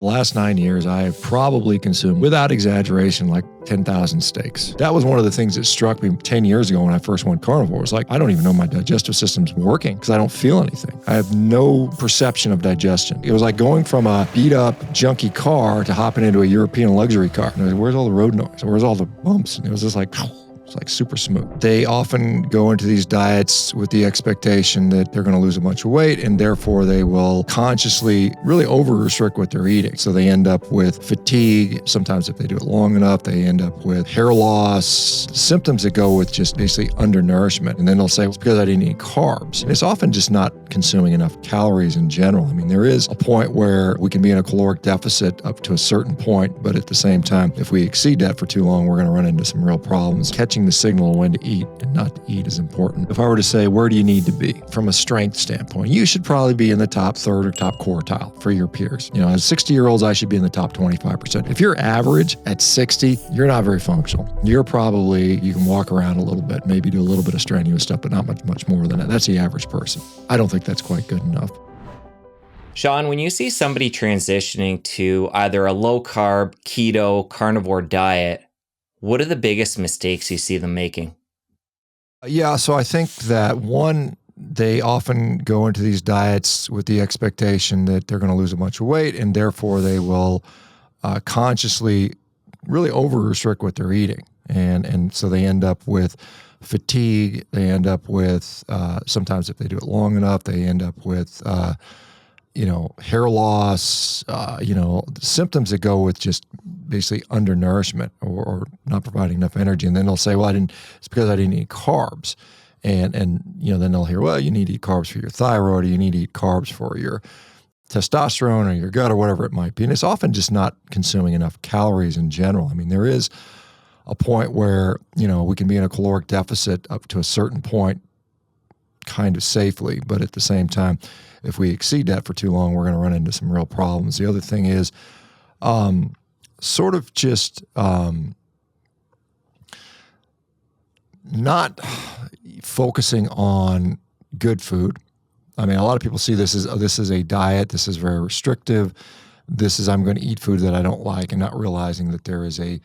The last 9 years, I have probably consumed, without exaggeration, like 10,000 steaks. That was one of the things that struck me 10 years ago when I first went carnivore. It was like, I don't even know my digestive system's working because I don't feel anything. I have no perception of digestion. It was like going from a beat-up, junky car to hopping into a European luxury car. And I was like, where's all the road noise? Where's all the bumps? And it was just like, it's like super smooth. They often go into these diets with the expectation that they're going to lose a bunch of weight, and therefore they will consciously really over-restrict what they're eating. So they end up with fatigue. Sometimes if they do it long enough, they end up with hair loss, symptoms that go with just basically undernourishment. And then they'll say, it's because I didn't eat carbs. And it's often just not consuming enough calories in general. I mean, there is a point where we can be in a caloric deficit up to a certain point, but at the same time, if we exceed that for too long, we're going to run into some real problems. Catching the signal when to eat and not to eat is important. If I were to say, where do you need to be from a strength standpoint? You should probably be in the top third or top quartile for your peers. You know, as 60-year-olds, I should be in the top 25%. If you're average at 60, you're not very functional. You can walk around a little bit, maybe do a little bit of strenuous stuff, but not much more than that. That's the average person. I don't think that's quite good enough. Shawn, when you see somebody transitioning to either a low-carb, keto, carnivore diet, what are the biggest mistakes you see them making? Yeah, so I think that one, they often go into these diets with the expectation that they're going to lose a bunch of weight, and therefore they will consciously really over-restrict what they're eating. And so they end up with fatigue. They end up with, sometimes if they do it long enough, they end up with hair loss, symptoms that go with just basically undernourishment or not providing enough energy. And then they'll say, well, it's because I didn't eat carbs. And then they'll hear, well, you need to eat carbs for your thyroid, or you need to eat carbs for your testosterone or your gut or whatever it might be. And it's often just not consuming enough calories in general. I mean, there is a point where, we can be in a caloric deficit up to a certain point kind of safely, but at the same time, if we exceed that for too long, we're going to run into some real problems. The other thing is sort of just not focusing on good food. I mean, a lot of people see this is a diet. This is very restrictive. I'm going to eat food that I don't like, and not realizing that there is a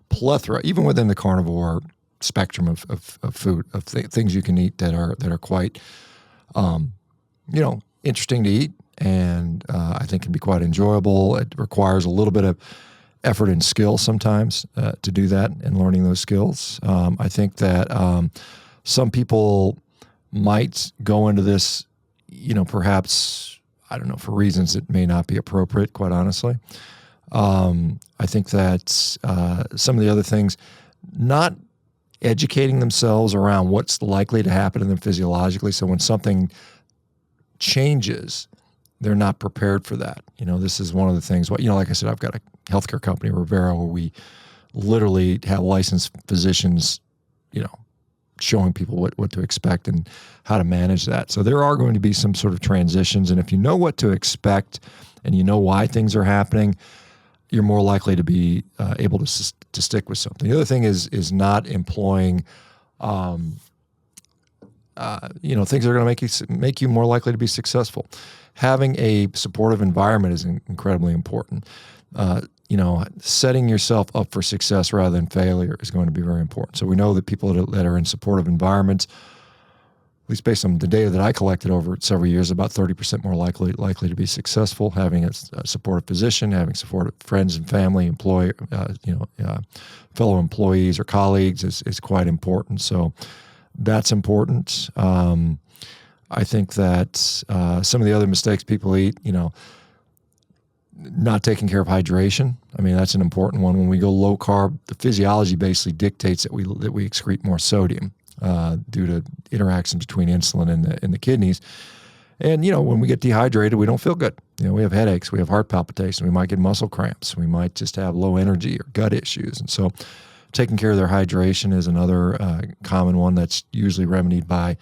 plethora, even within the carnivore spectrum of food, of things you can eat that are quite, interesting to eat, and I think can be quite enjoyable. It requires a little bit of effort and skill sometimes to do that, and learning those skills. I think that some people might go into this, perhaps, I don't know, for reasons that may not be appropriate, quite honestly. I think that some of the other things, not educating themselves around what's likely to happen to them physiologically. So when something changes, they're not prepared for that. This is one of the things, like I said, I've got a healthcare company, Revero, where we literally have licensed physicians, showing people what to expect and how to manage that. So there are going to be some sort of transitions. And if you know what to expect and you know why things are happening, you're more likely to be able to stick with something. The other thing is not employing, things that are going to make you more likely to be successful. Having a supportive environment is incredibly important. Setting yourself up for success rather than failure is going to be very important. So we know that people that are in supportive environments, at least based on the data that I collected over several years, about 30% more likely to be successful. Having a supportive physician, having supportive friends and family, fellow employees or colleagues is quite important. So that's important. I think that some of the other mistakes people eat, not taking care of hydration. I mean, that's an important one. When we go low carb, the physiology basically dictates that we excrete more sodium due to interaction between insulin and the kidneys. And, when we get dehydrated, we don't feel good. We have headaches, we have heart palpitations, we might get muscle cramps, we might just have low energy or gut issues. And so taking care of their hydration is another common one that's usually remedied by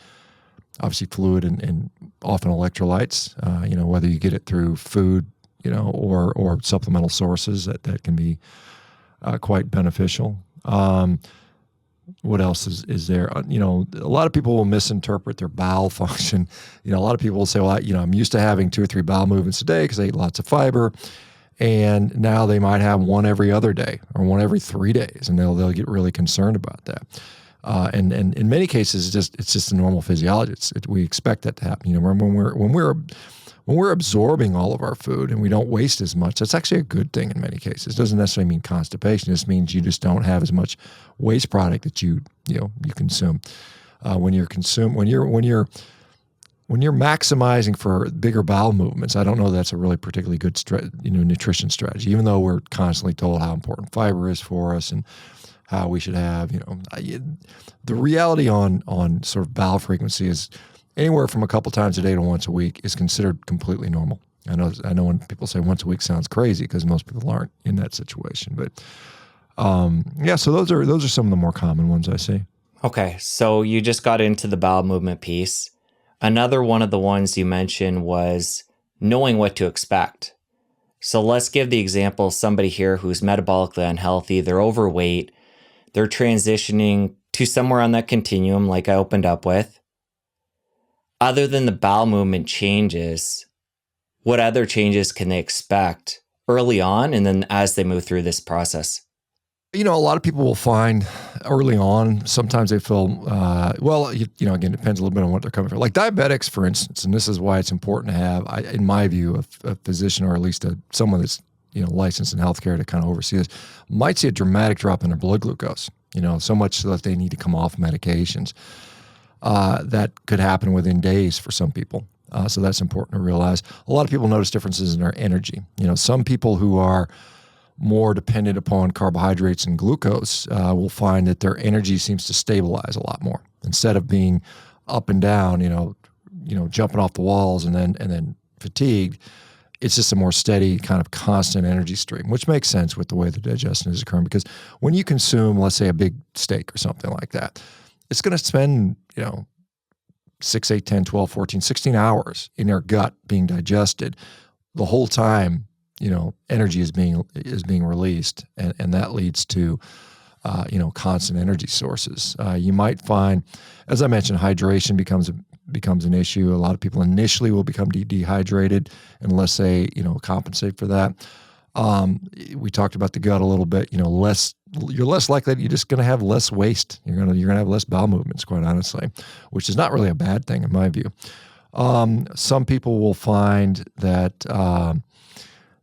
obviously fluid and often electrolytes, whether you get it through food, or supplemental sources that can be quite beneficial. What else is there? A lot of people will misinterpret their bowel function. A lot of people will say, well, I'm used to having 2 or 3 bowel movements a day because I eat lots of fiber. And now they might have one every other day or one every 3 days, and they'll get really concerned about that. And in many cases, it's just a normal physiology. We expect that to happen. You know, when we're absorbing all of our food and we don't waste as much, that's actually a good thing in many cases. It doesn't necessarily mean constipation. It just means you just don't have as much waste product that you consume. When you're maximizing for bigger bowel movements, I don't know that's a really particularly good nutrition strategy, even though we're constantly told how important fiber is for us and how we should have, the reality on sort of bowel frequency is anywhere from a couple times a day to once a week is considered completely normal. I know when people say once a week sounds crazy because most people aren't in that situation, but so those are some of the more common ones I see. Okay, so you just got into the bowel movement piece. Another one of the ones you mentioned was knowing what to expect. So let's give the example of somebody here who's metabolically unhealthy, they're overweight, they're transitioning to somewhere on that continuum like I opened up with. Other than the bowel movement changes, what other changes can they expect early on and then as they move through this process? A lot of people will find early on, sometimes they feel, again, it depends a little bit on what they're coming from. Like diabetics, for instance, and this is why it's important to have, in my view, a physician or at least someone that's, licensed in healthcare to kind of oversee this, might see a dramatic drop in their blood glucose, so much so that they need to come off medications. That could happen within days for some people. So that's important to realize. A lot of people notice differences in their energy. Some people who are more dependent upon carbohydrates and glucose will find that their energy seems to stabilize a lot more instead of being up and down, jumping off the walls and then fatigued. It's just a more steady kind of constant energy stream, which makes sense with the way the digestion is occurring. Because when you consume, let's say, a big steak or something like that, it's going to spend 6, 8, 10, 12, 14, 16 hours in your gut being digested. The whole time, energy is being released, and that leads to, constant energy sources. You might find, as I mentioned, hydration becomes an issue. A lot of people initially will become dehydrated unless they, compensate for that. We talked about the gut a little bit. You're less likely. You're just going to have less waste. You're going to have less bowel movements, quite honestly, which is not really a bad thing in my view. Some people will find that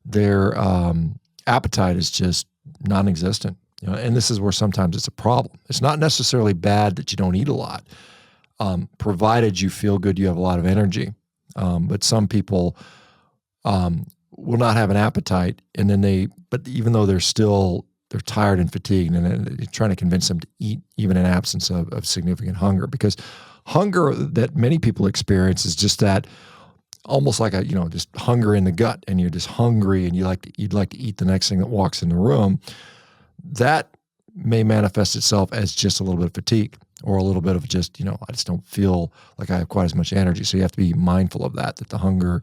their appetite is just non-existent, and this is where sometimes it's a problem. It's not necessarily bad that you don't eat a lot, provided you feel good, you have a lot of energy. But some people will not have an appetite, and then but even though they're tired and fatigued, and they're trying to convince them to eat even in absence of significant hunger, because hunger that many people experience is just that almost like just hunger in the gut, and you're just hungry and you'd like to eat the next thing that walks in the room. That may manifest itself as just a little bit of fatigue or a little bit of just, I just don't feel like I have quite as much energy. So you have to be mindful of that the hunger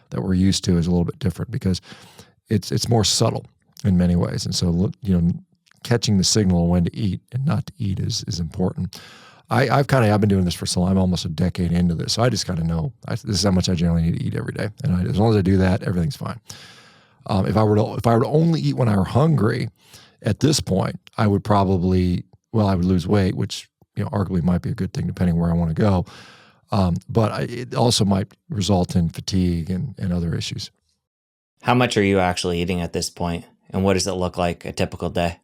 that we're used to is a little bit different because it's more subtle in many ways. And so, catching the signal of when to eat and not to eat is important. I've been doing this for so long. I'm almost a decade into this. So I just kind of know this is how much I generally need to eat every day. And as long as I do that, everything's fine. If I were to only eat when I were hungry at this point, I would lose weight, which, arguably might be a good thing depending where I want to go. But it also might result in fatigue and other issues. How much are you actually eating at this point? And what does it look like a typical day?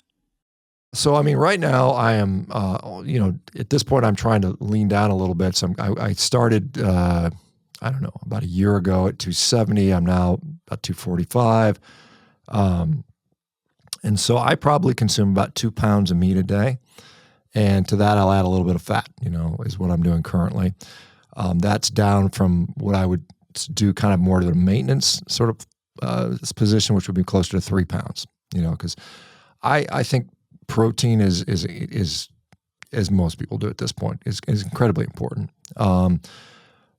So, right now I am, at this point I'm trying to lean down a little bit. So I started, about a year ago at 270. I'm now about 245. And so I probably consume about 2 pounds of meat a day. And to that, I'll add a little bit of fat, is what I'm doing currently. That's down from what I would do kind of more to the maintenance sort of position, which would be closer to 3 pounds, because I think protein is as most people do at this point is incredibly important.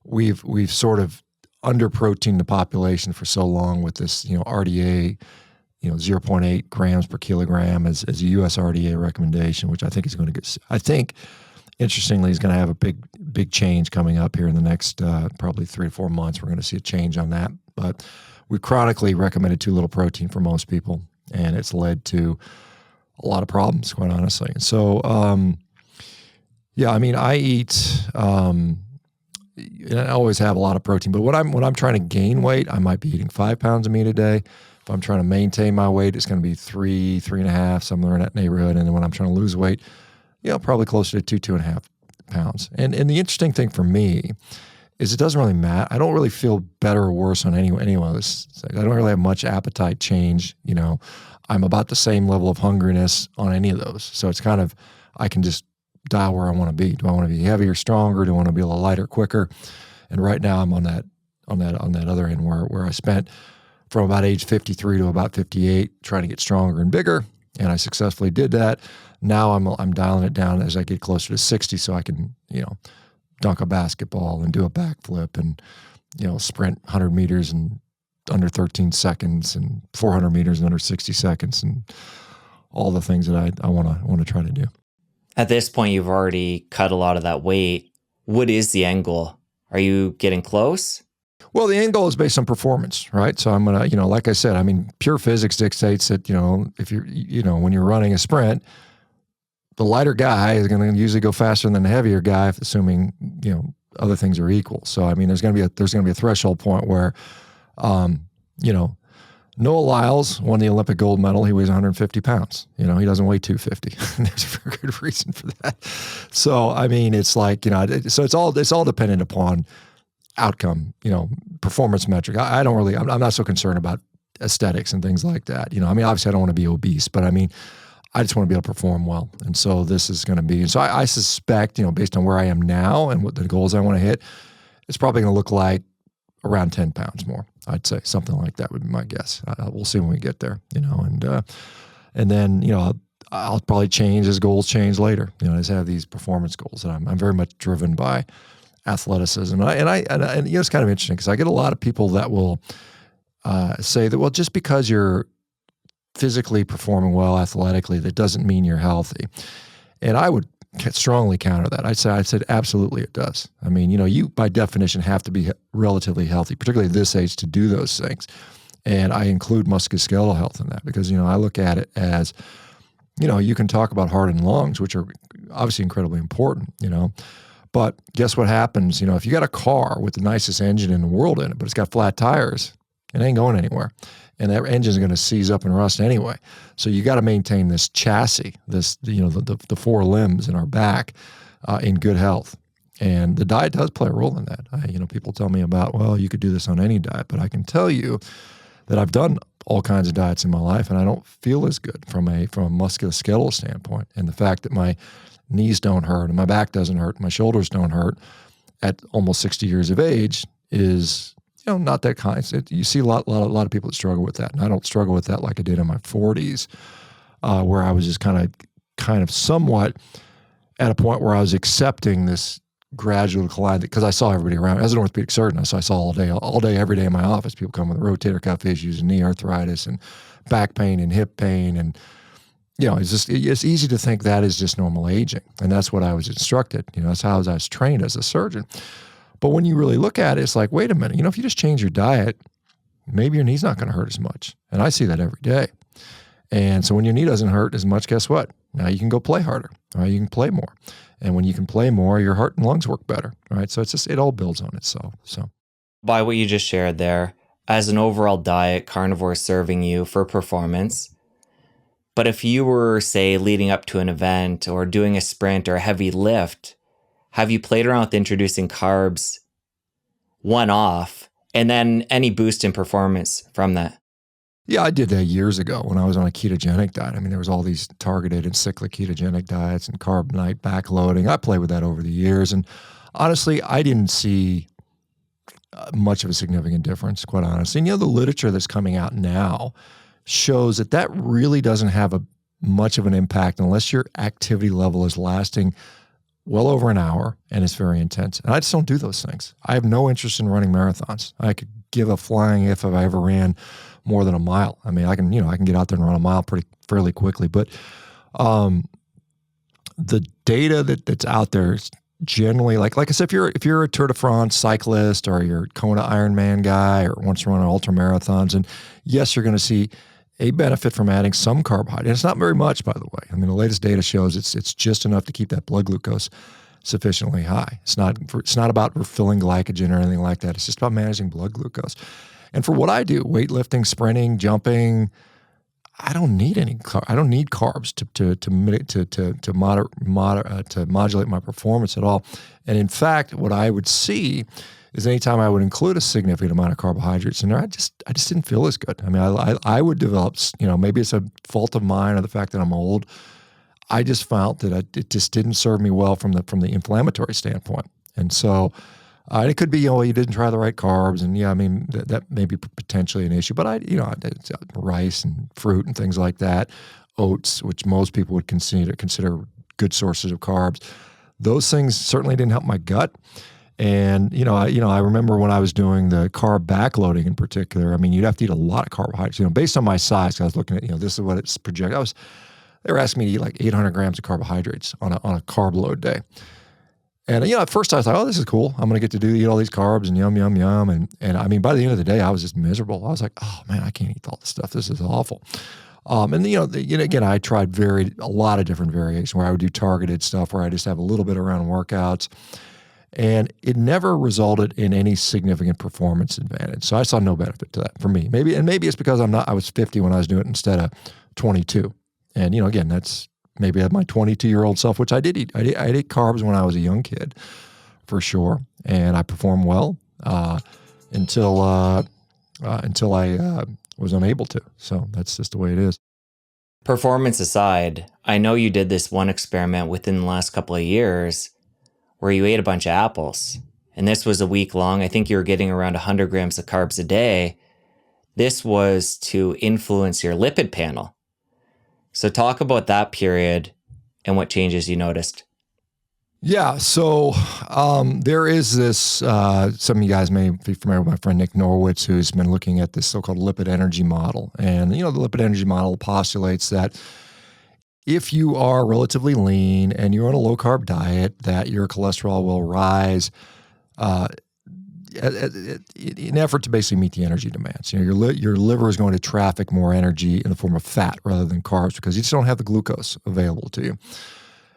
We've sort of under-proteined the population for so long with this, RDA, 0.8 grams per kilogram as a US RDA recommendation, which I think is going to interestingly, is going to have a big change coming up here in the next probably 3 to 4 months. We're going to see a change on that. But we chronically recommended too little protein for most people, and it's led to a lot of problems, quite honestly. And so, yeah, I mean, I eat, and I always have a lot of protein, but when I'm trying to gain weight, I might be eating 5 pounds of meat a day. If I'm trying to maintain my weight, it's going to be 3.5, somewhere in that neighborhood. And then when I'm trying to lose weight, probably closer to 2.5 pounds. And the interesting thing for me is it doesn't really matter. I don't really feel better or worse on any one of those things. I don't really have much appetite change. I'm about the same level of hungriness on any of those. So it's kind of, I can just dial where I want to be. Do I want to be heavier, stronger? Do I want to be a little lighter, quicker? And right now I'm on that other end where I spent from about age 53 to about 58 trying to get stronger and bigger, and I successfully did that. Now I'm dialing it down as I get closer to 60, so I can dunk a basketball and do a backflip and sprint 100 meters in under 13 seconds and 400 meters in under 60 seconds and all the things that I want to try to do. At this point, you've already cut a lot of that weight. What is the end goal? Are you getting close? Well, the end goal is based on performance, right? So I'm going to, like I said, I mean, pure physics dictates that, if you're, when you're running a sprint, the lighter guy is going to usually go faster than the heavier guy, assuming, other things are equal. So, I mean, there's going to be a threshold point where, Noah Lyles won the Olympic gold medal. He weighs 150 pounds. He doesn't weigh 250. There's a very good reason for that. So, I mean, it's like, so it's all dependent upon outcome, performance metric. I'm not so concerned about aesthetics and things like that. I mean, obviously I don't want to be obese, but I mean, I just want to be able to perform well. And so this is going to be, and so I suspect, based on where I am now and what the goals I want to hit, it's probably going to look like around 10 pounds more. I'd say something like that would be my guess. We'll see when we get there, and then, I'll probably change as goals change later. I just have these performance goals that I'm very much driven by athleticism. And it's kind of interesting because I get a lot of people that will say that, well, just because you're physically performing well athletically, that doesn't mean you're healthy. And I would strongly counter that. I said absolutely it does. I mean, you by definition have to be relatively healthy, particularly at this age, to do those things. And I include musculoskeletal health in that because, I look at it as, you can talk about heart and lungs, which are obviously incredibly important, but guess what happens? If you got a car with the nicest engine in the world in it, but it's got flat tires, it ain't going anywhere. And that engine's going to seize up and rust anyway. So you got to maintain this chassis, the 4 limbs in our back in good health. And the diet does play a role in that. People tell me about, well, you could do this on any diet, but I can tell you that I've done all kinds of diets in my life and I don't feel as good from a musculoskeletal standpoint. And the fact that my knees don't hurt and my back doesn't hurt, my shoulders don't hurt at almost 60 years of age is, not that kind. You see a lot of people that struggle with that. And I don't struggle with that like I did in my 40s, where I was just kind of somewhat at a point where I was accepting this gradual decline because I saw everybody around. As an orthopedic surgeon, I saw all day, every day in my office, people come with rotator cuff issues and knee arthritis and back pain and hip pain. And, it's easy to think that is just normal aging. And that's what I was instructed. That's how I was trained as a surgeon. But when you really look at it, it's like, wait a minute, if you just change your diet, maybe your knee's not going to hurt as much. And I see that every day. And so when your knee doesn't hurt as much, guess what? Now you can go play harder, right? You can play more. And when you can play more, your heart and lungs work better, right? So it all builds on itself. So by what you just shared there, as an overall diet, carnivore is serving you for performance. But if you were, say, leading up to an event or doing a sprint or a heavy lift, have you played around with introducing carbs one-off and then any boost in performance from that? Yeah, I did that years ago when I was on a ketogenic diet. I mean, there was all these targeted and cyclic ketogenic diets and carb night backloading. I played with that over the years. And honestly, I didn't see much of a significant difference, quite honestly. And the literature that's coming out now shows that really doesn't have much of an impact unless your activity level is lasting well over an hour and it's very intense. And I just don't do those things. I have no interest in running marathons. I could give a flying if I ever ran more than a mile. I mean, I can get out there and run a mile fairly quickly. But the data that's out there generally, like I said, if you're a Tour de France cyclist or you're a Kona Ironman guy or wants to run ultra marathons, and yes, you're going to see a benefit from adding some carbohydrate. And it's not very much, by the way. I mean, the latest data shows it's just enough to keep that blood glucose sufficiently high. It's not about refilling glycogen or anything like that. It's just about managing blood glucose. And for what I do, weightlifting, sprinting, jumping, I don't need I don't need carbs to modulate my performance at all. And in fact, what I would see is anytime I would include a significant amount of carbohydrates in there, I just didn't feel as good. I mean, I would develop, maybe it's a fault of mine or the fact that I'm old. I just felt that it just didn't serve me well from the inflammatory standpoint. And so it could be, you didn't try the right carbs, and I mean that may be potentially an issue. But I rice and fruit and things like that, oats, which most people would consider good sources of carbs. Those things certainly didn't help my gut. And I remember when I was doing the carb backloading in particular. I mean, you'd have to eat a lot of carbohydrates. Based on my size, I was looking at this is what it's projected. They were asking me to eat like 800 grams of carbohydrates on a carb load day. And, at first I was like, oh, this is cool. I'm going to get to eat all these carbs and yum, yum, yum. And I mean, by the end of the day, I was just miserable. I was like, oh man, I can't eat all this stuff. This is awful. And again, I tried a lot of different variations where I would do targeted stuff where I just have a little bit around workouts. And it never resulted in any significant performance advantage. So I saw no benefit to that for me. Maybe it's because I was 50 when I was doing it instead of 22. And, again, that's maybe my 22-year-old self, which I did eat. I ate carbs when I was a young kid, for sure. And I performed well until I was unable to. So that's just the way it is. Performance aside, I know you did this one experiment within the last couple of years where you ate a bunch of apples. And this was a week long. I think you were getting around 100 grams of carbs a day. This was to influence your lipid panel. So talk about that period and what changes you noticed. Yeah, so there is this, some of you guys may be familiar with my friend Nick Norwitz, who's been looking at this so-called lipid energy model. And, the lipid energy model postulates that if you are relatively lean and you're on a low-carb diet, that your cholesterol will rise in an effort to basically meet the energy demands. Your liver is going to traffic more energy in the form of fat rather than carbs because you just don't have the glucose available to you.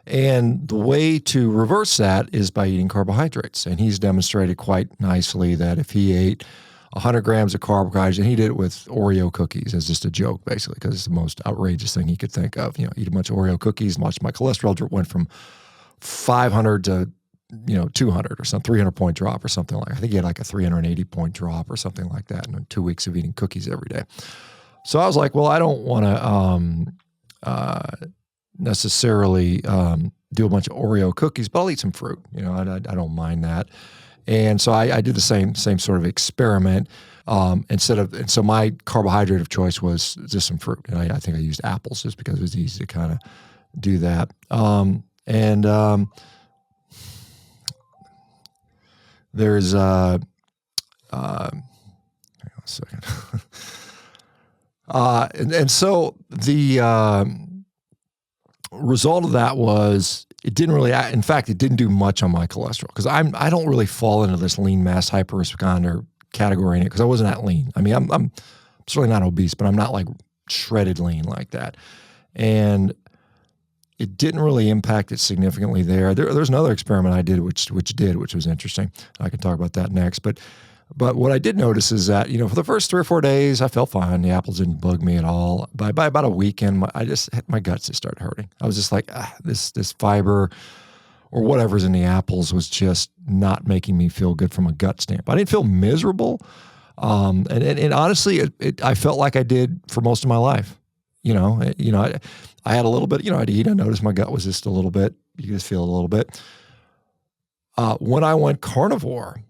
And the way to reverse that is by eating carbohydrates. And he's demonstrated quite nicely that if he ate 100 grams of carbohydrates, and he did it with Oreo cookies as just a joke, basically, because it's the most outrageous thing he could think of. Eat a bunch of Oreo cookies, watch my cholesterol went from 500 to 200 or some 300-point drop or something like that. I think he had like a 380-point drop or something like that in 2 weeks of eating cookies every day. So I was like, well, I don't want to necessarily do a bunch of Oreo cookies, but I'll eat some fruit. I don't mind that. And so I did the same sort of experiment. And so my carbohydrate of choice was just some fruit. And I think I used apples just because it was easy to kind of do that. There's hang on a second. And so the result of that was it didn't really, in fact, it didn't do much on my cholesterol because I don't really fall into this lean mass hyperresponder category in it because I wasn't that lean. I mean, I'm certainly not obese, but I'm not like shredded lean like that. And it didn't really impact it significantly there. There's another experiment I did which was interesting. I can talk about that next. But what I did notice is that, for the first 3 or 4 days, I felt fine. The apples didn't bug me at all. By about a weekend, my guts just started hurting. I was just like, this fiber or whatever's in the apples was just not making me feel good from a gut standpoint. I didn't feel miserable. And honestly, I felt like I did for most of my life. I had a little bit, I'd eat. I noticed my gut was just a little bit, you could just feel a little bit. When I went carnivore,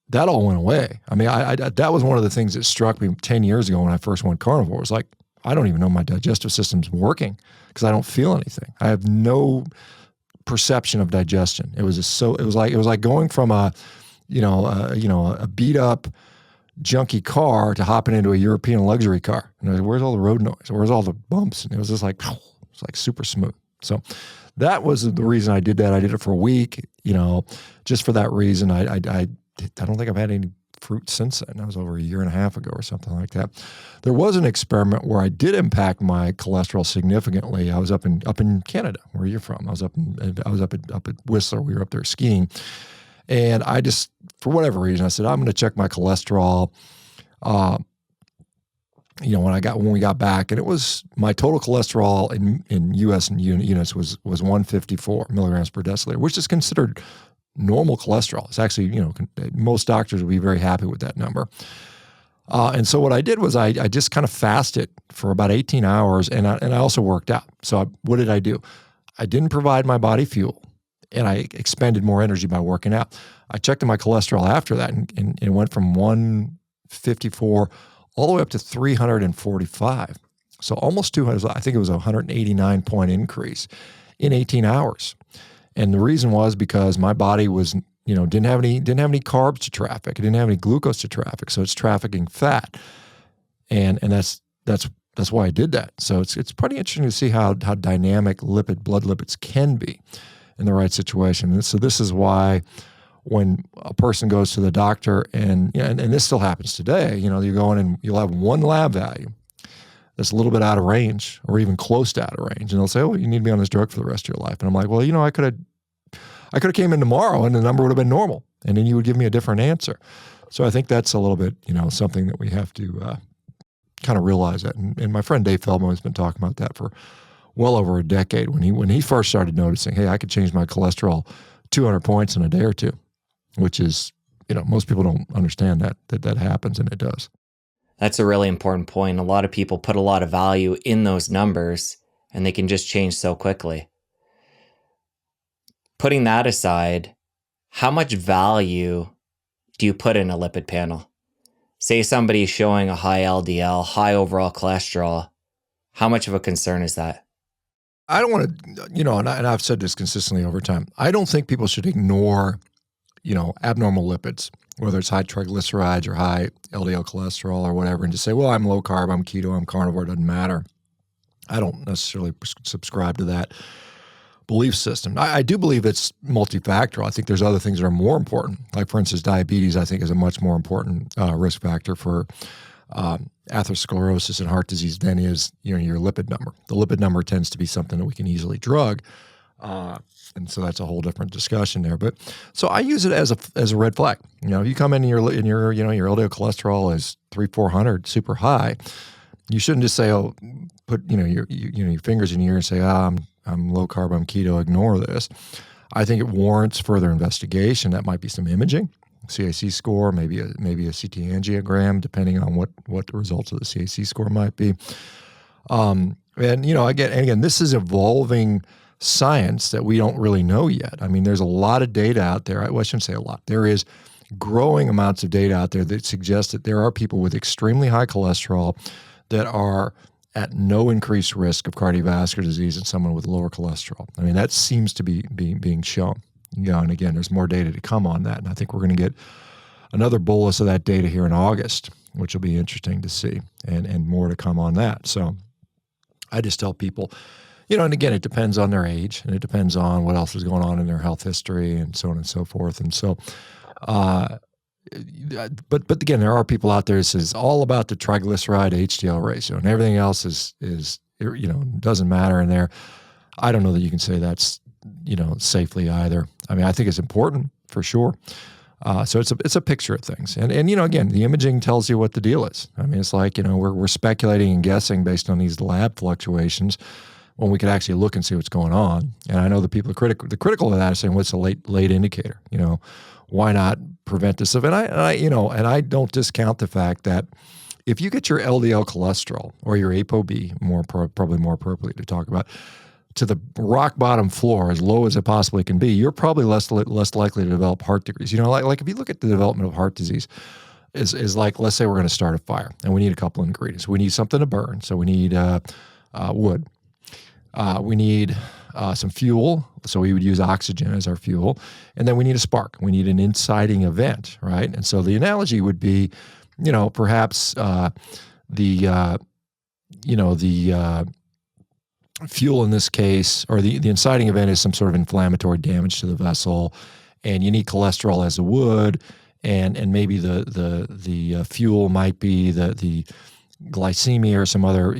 that all went away. I mean, that was one of the things that struck me 10 years ago when I first went carnivore. It was like, I don't even know my digestive system's working because I don't feel anything. I have no perception of digestion. It was like going from a beat up junky car to hopping into a European luxury car. Where's all the road noise? Where's all the bumps? And it was just like, it's like super smooth. So that was the reason I did that. I did it for a week. just for that reason, I don't think I've had any fruit since then. That was over a year and a half ago or something like that. There was an experiment where I did impact my cholesterol significantly. I was up in Canada, where you're from. I was up at Whistler. We were up there skiing, and I just, for whatever reason, I said I'm going to check my cholesterol. When we got back, and it was my total cholesterol in U.S. units was 154 milligrams per deciliter, which is considered normal cholesterol. It's actually, most doctors would be very happy with that number. And so what I did was I just kind of fasted for about 18 hours, and I also worked out. So what did I do? I didn't provide my body fuel, and I expended more energy by working out. I checked my cholesterol after that, and it went from 154 all the way up to 345. So almost 200, I think it was a 189-point increase in 18 hours. And the reason was because my body was, didn't have any carbs to traffic. It didn't have any glucose to traffic. So it's trafficking fat. And that's why I did that. So it's pretty interesting to see how dynamic blood lipids can be in the right situation. And so this is why when a person goes to the doctor and this still happens today, you go in and you'll have one lab value that's a little bit out of range or even close to out of range. And they'll say, oh, you need to be on this drug for the rest of your life. And I'm like, well, I could have came in tomorrow and the number would have been normal. And then you would give me a different answer. So I think that's a little bit, something that we have to kind of realize that. And my friend Dave Feldman has been talking about that for well over a decade when he first started noticing, hey, I could change my cholesterol 200 points in a day or two, which is, most people don't understand that happens, and it does. That's a really important point. A lot of people put a lot of value in those numbers, and they can just change so quickly. Putting that aside, how much value do you put in a lipid panel? Say somebody's showing a high LDL, high overall cholesterol. How much of a concern is that? I don't want to, and I've said this consistently over time. I don't think people should ignore, abnormal lipids, whether it's high triglycerides or high LDL cholesterol or whatever, and just say, well, I'm low carb, I'm keto, I'm carnivore, it doesn't matter. I don't necessarily subscribe to that belief system. I do believe it's multifactorial. I think there's other things that are more important. Like, for instance, diabetes, I think, is a much more important risk factor for atherosclerosis and heart disease than is your lipid number. The lipid number tends to be something that we can easily drug. And so that's a whole different discussion there. But so I use it as a red flag. If you come in and your LDL cholesterol is 300-400, super high, you shouldn't just say, oh, put your fingers in your ear and say, I'm low carb, I'm keto, ignore this. I think it warrants further investigation. That might be some imaging, CAC score, maybe a CT angiogram, depending on what the results of the CAC score might be. And again, this is evolving science that we don't really know yet. I mean, there's a lot of data out there. I shouldn't say a lot. There is growing amounts of data out there that suggest that there are people with extremely high cholesterol that are at no increased risk of cardiovascular disease in someone with lower cholesterol. I mean, that seems to be being shown. And again, there's more data to come on that. And I think we're going to get another bolus of that data here in August, which will be interesting to see, and more to come on that. So I just tell people, and again, it depends on their age, and it depends on what else is going on in their health history, and so on and so forth. And so, but again, there are people out there that says all about the triglyceride HDL ratio, and everything else is doesn't matter in there. I don't know that you can say that's safely either. I mean, I think it's important for sure. So it's a picture of things, and again, the imaging tells you what the deal is. I mean, it's like we're speculating and guessing based on these lab fluctuations, when we could actually look and see what's going on. And I know the people critical of that are saying, what's a late indicator? Why not prevent this? And I don't discount the fact that if you get your LDL cholesterol or your ApoB, probably more appropriately to talk about, to the rock bottom floor, as low as it possibly can be, you're probably less likely to develop heart disease. Like if you look at the development of heart disease, is like, let's say we're going to start a fire and we need a couple of ingredients. We need something to burn, so we need wood. We need some fuel, so we would use oxygen as our fuel, and then we need a spark. We need an inciting event, right? And so the analogy would be, perhaps the fuel in this case, or the inciting event is some sort of inflammatory damage to the vessel, and you need cholesterol as a would, and maybe the fuel might be the glycemia or some other high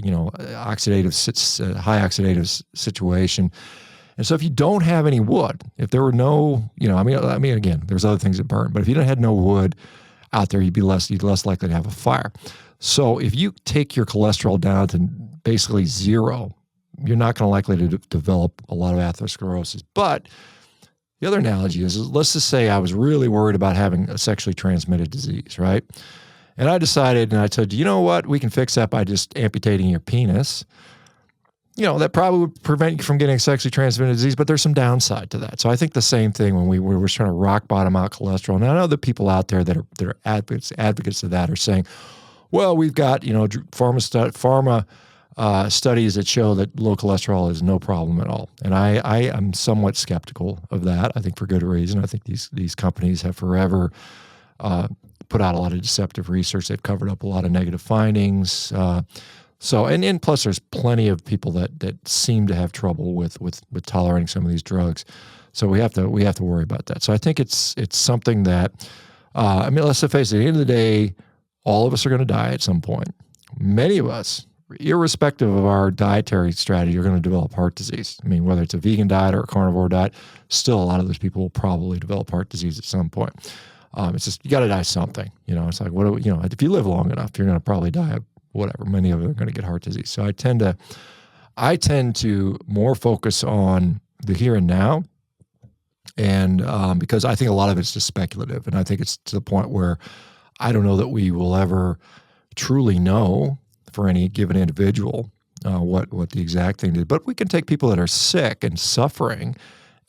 oxidative situation. And so if you don't have any wood, if there were no, again, there's other things that burn, but if you had no wood out there, you'd less likely to have a fire. So if you take your cholesterol down to basically zero, you're not going to likely to develop a lot of atherosclerosis. But the other analogy is, let's just say I was really worried about having a sexually transmitted disease, right? And I decided, and I said, you know what, we can fix that by just amputating your penis. That probably would prevent you from getting a sexually transmitted disease, but there's some downside to that. So I think the same thing when we were trying to rock bottom out cholesterol. And I know the people out there that are advocates of that are saying, well, we've got, pharma studies that show that low cholesterol is no problem at all. And I am somewhat skeptical of that, I think for good reason. I think these companies have forever put out a lot of deceptive research. They've covered up a lot of negative findings. And plus there's plenty of people that seem to have trouble with tolerating some of these drugs. So we have to worry about that. So I think it's something that, let's face it, at the end of the day, all of us are going to die at some point. Many of us, irrespective of our dietary strategy, are going to develop heart disease. Whether it's a vegan diet or a carnivore diet, still a lot of those people will probably develop heart disease at some point. It's just, you got to die something. It's like, if you live long enough, you're going to probably die of whatever. Many of them are going to get heart disease. So I tend to more focus on the here and now, and because I think a lot of it's just speculative, and I think it's to the point where I don't know that we will ever truly know for any given individual what the exact thing is. But we can take people that are sick and suffering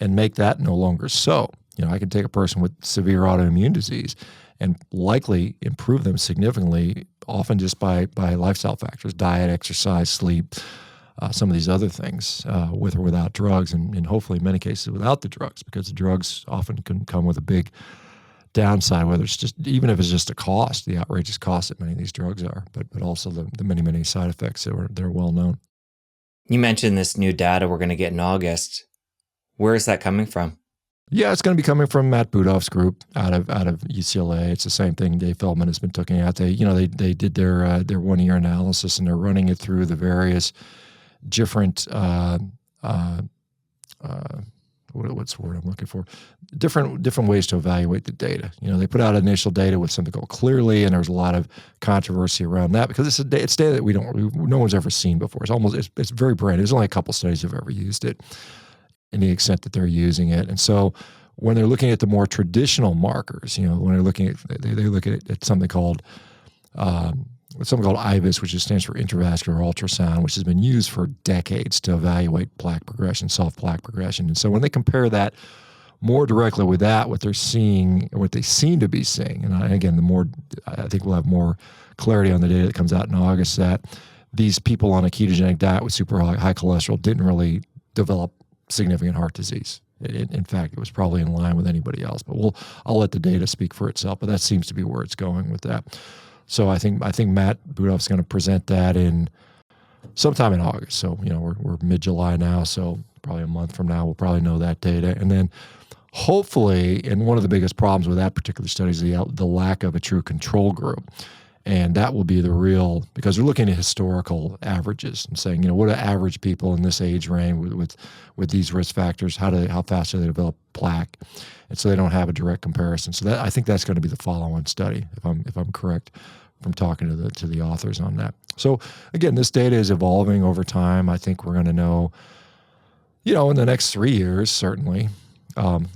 and make that no longer so. I can take a person with severe autoimmune disease and likely improve them significantly, often just by lifestyle factors, diet, exercise, sleep, some of these other things, with or without drugs, and hopefully in many cases without the drugs, because the drugs often can come with a big downside, whether it's just, even if it's just a cost, the outrageous cost that many of these drugs are, but also the many, many side effects that are well known. You mentioned this new data we're going to get in August. Where is that coming from? Yeah, it's going to be coming from Matt Budoff's group out of UCLA. It's the same thing Dave Feldman has been looking at. They did their 1 year analysis, and they're running it through the various different what's the word I'm looking for? Different ways to evaluate the data. They put out initial data with something called Clearly, and there's a lot of controversy around that because it's data that no one's ever seen before. It's very brand new. There's only a couple studies that have ever used it, in the extent that they're using it. And so when they're looking at the more traditional markers, when they're looking at, they look at something called IVUS, which stands for intravascular ultrasound, which has been used for decades to evaluate plaque progression, soft plaque progression. And so when they compare that more directly with that, what they're seeing, what they seem to be seeing, and again, I think we'll have more clarity on the data that comes out in August, that these people on a ketogenic diet with super high cholesterol didn't really develop significant heart disease. In fact, it was probably in line with anybody else. But I'll let the data speak for itself. But that seems to be where it's going with that. So I think Matt Budoff's going to present that in sometime in August. So we're mid-July now. So probably a month from now we'll probably know that data. And then hopefully, and one of the biggest problems with that particular study is the lack of a true control group. And that will be because we're looking at historical averages and saying, what are average people in this age range with these risk factors? How fast do they develop plaque? And so they don't have a direct comparison. So I think that's going to be the follow-on study, if I'm correct from talking to the authors on that. So again, this data is evolving over time. I think we're going to know, in the next 3 years, certainly,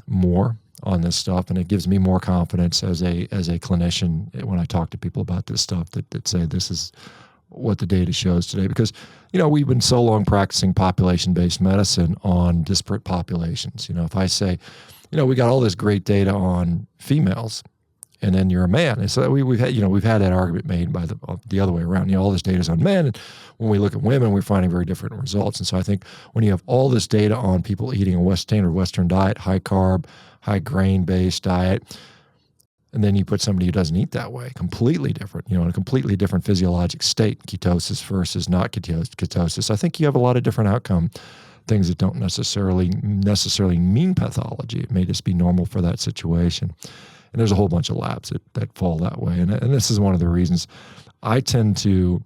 more on this stuff, and it gives me more confidence as a clinician when I talk to people about this stuff that say this is what the data shows today. Because we've been so long practicing population-based medicine on disparate populations. If I say, we got all this great data on females, and then you're a man, and so we've had that argument made by the other way around. All this data is on men, and when we look at women, we're finding very different results. And so I think when you have all this data on people eating a standard Western diet, high carb, high grain-based diet, And then you put somebody who doesn't eat that way, completely different, in a completely different physiologic state, ketosis versus not ketosis. I think you have a lot of different outcome things that don't necessarily mean pathology. It may just be normal for that situation. And there's a whole bunch of labs that fall that way. And this is one of the reasons I tend to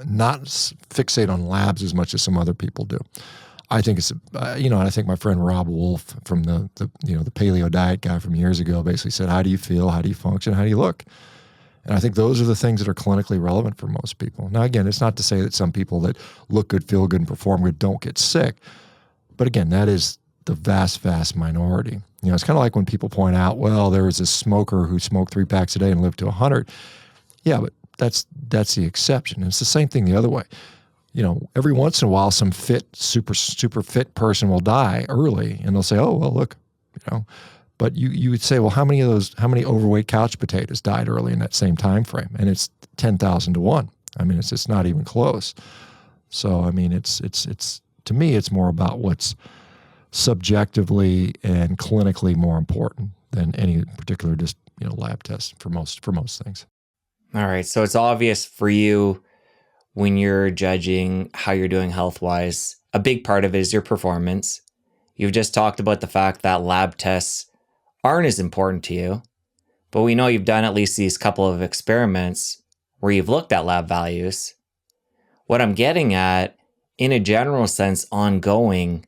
not fixate on labs as much as some other people do. I think it's, and I think my friend Rob Wolf from the paleo diet guy from years ago basically said, how do you feel? How do you function? How do you look? And I think those are the things that are clinically relevant for most people. Now, again, it's not to say that some people that look good, feel good, and perform good don't get sick. But again, that is the vast, vast minority. It's kind of like when people point out, well, there was a smoker who smoked 3 packs a day and lived to 100. Yeah, but that's the exception. And it's the same thing the other way. Every once in a while, some super fit person will die early, and they'll say, oh, well, look, But you would say, well, how many overweight couch potatoes died early in that same time frame? And it's 10,000 to 1. I mean, it's just not even close. So, I mean, it's to me, it's more about what's subjectively and clinically more important than any particular lab test for most things. All right. So it's obvious for you when you're judging how you're doing health-wise, a big part of it is your performance. You've just talked about the fact that lab tests aren't as important to you, but we know you've done at least these couple of experiments where you've looked at lab values. What I'm getting at, in a general sense, ongoing,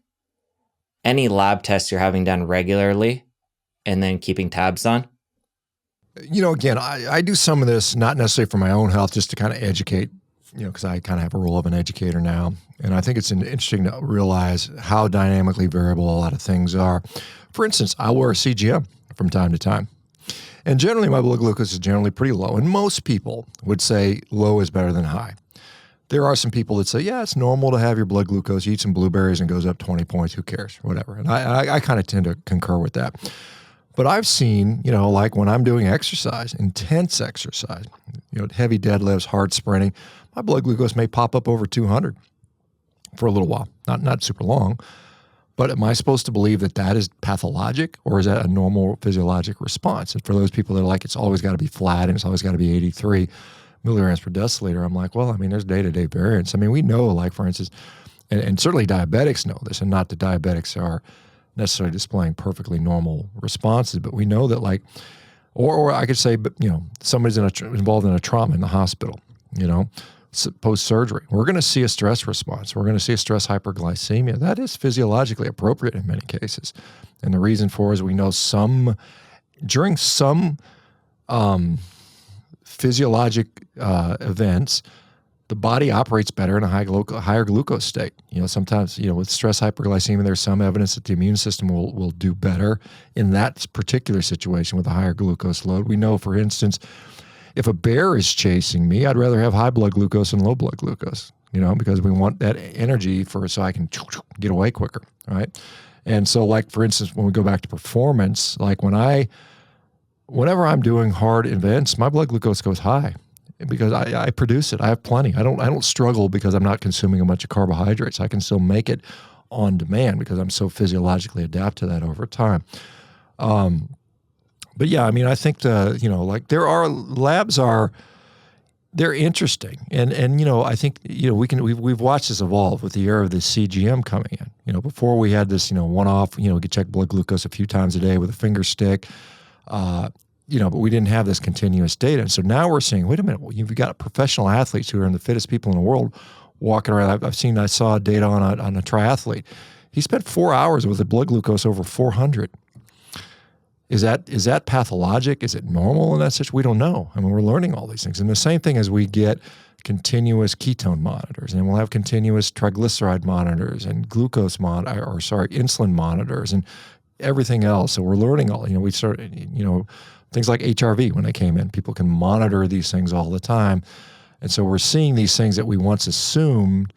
any lab tests you're having done regularly and then keeping tabs on? Again, I do some of this, not necessarily for my own health, just to kind of educate, because I kind of have a role of an educator now. And I think it's interesting to realize how dynamically variable a lot of things are. For instance, I wear a CGM from time to time. And generally, my blood glucose is generally pretty low. And most people would say low is better than high. There are some people that say, yeah, it's normal to have your blood glucose. You eat some blueberries and it goes up 20 points. Who cares? Whatever. And I kind of tend to concur with that. But I've seen, like when I'm doing exercise, intense exercise, heavy deadlifts, hard sprinting, my blood glucose may pop up over 200 for a little while. Not super long. But am I supposed to believe that is pathologic, or is that a normal physiologic response? And for those people that are like, it's always got to be flat and it's always got to be 83 milligrams per deciliter, I'm like, well, I mean, there's day-to-day variance. I mean, we know, like, for instance, and certainly diabetics know this, and not that diabetics are necessarily displaying perfectly normal responses, but we know that, like, or I could say, but somebody's involved in a trauma in the hospital, post-surgery. We're going to see a stress response. We're going to see a stress hyperglycemia. That is physiologically appropriate in many cases. And the reason for is we know during some physiologic events, the body operates better in a higher glucose state. Sometimes, with stress hyperglycemia, there's some evidence that the immune system will do better in that particular situation with a higher glucose load. We know, for instance, if a bear is chasing me, I'd rather have high blood glucose than low blood glucose, because we want that energy so I can get away quicker, right? And so, like, for instance, when we go back to performance, like whenever I'm doing hard events, my blood glucose goes high because I produce it. I have plenty. I don't struggle because I'm not consuming a bunch of carbohydrates. I can still make it on demand because I'm so physiologically adapt to that over time. But yeah, I mean, I think there are labs they're interesting. And I think, we've watched this evolve with the era of the CGM coming in. Before we had this, one-off, we could check blood glucose a few times a day with a finger stick, but we didn't have this continuous data. And so now we're seeing, wait a minute, you've got professional athletes who are the fittest people in the world walking around. I saw data on a triathlete. He spent 4 hours with a blood glucose over 400. Is that pathologic? Is it normal in that situation? We don't know. I mean, we're learning all these things. And the same thing as we get continuous ketone monitors, and we'll have continuous triglyceride monitors and insulin monitors and everything else. So we're learning all, we started, things like HRV when they came in, people can monitor these things all the time. And so we're seeing these things that we once assumed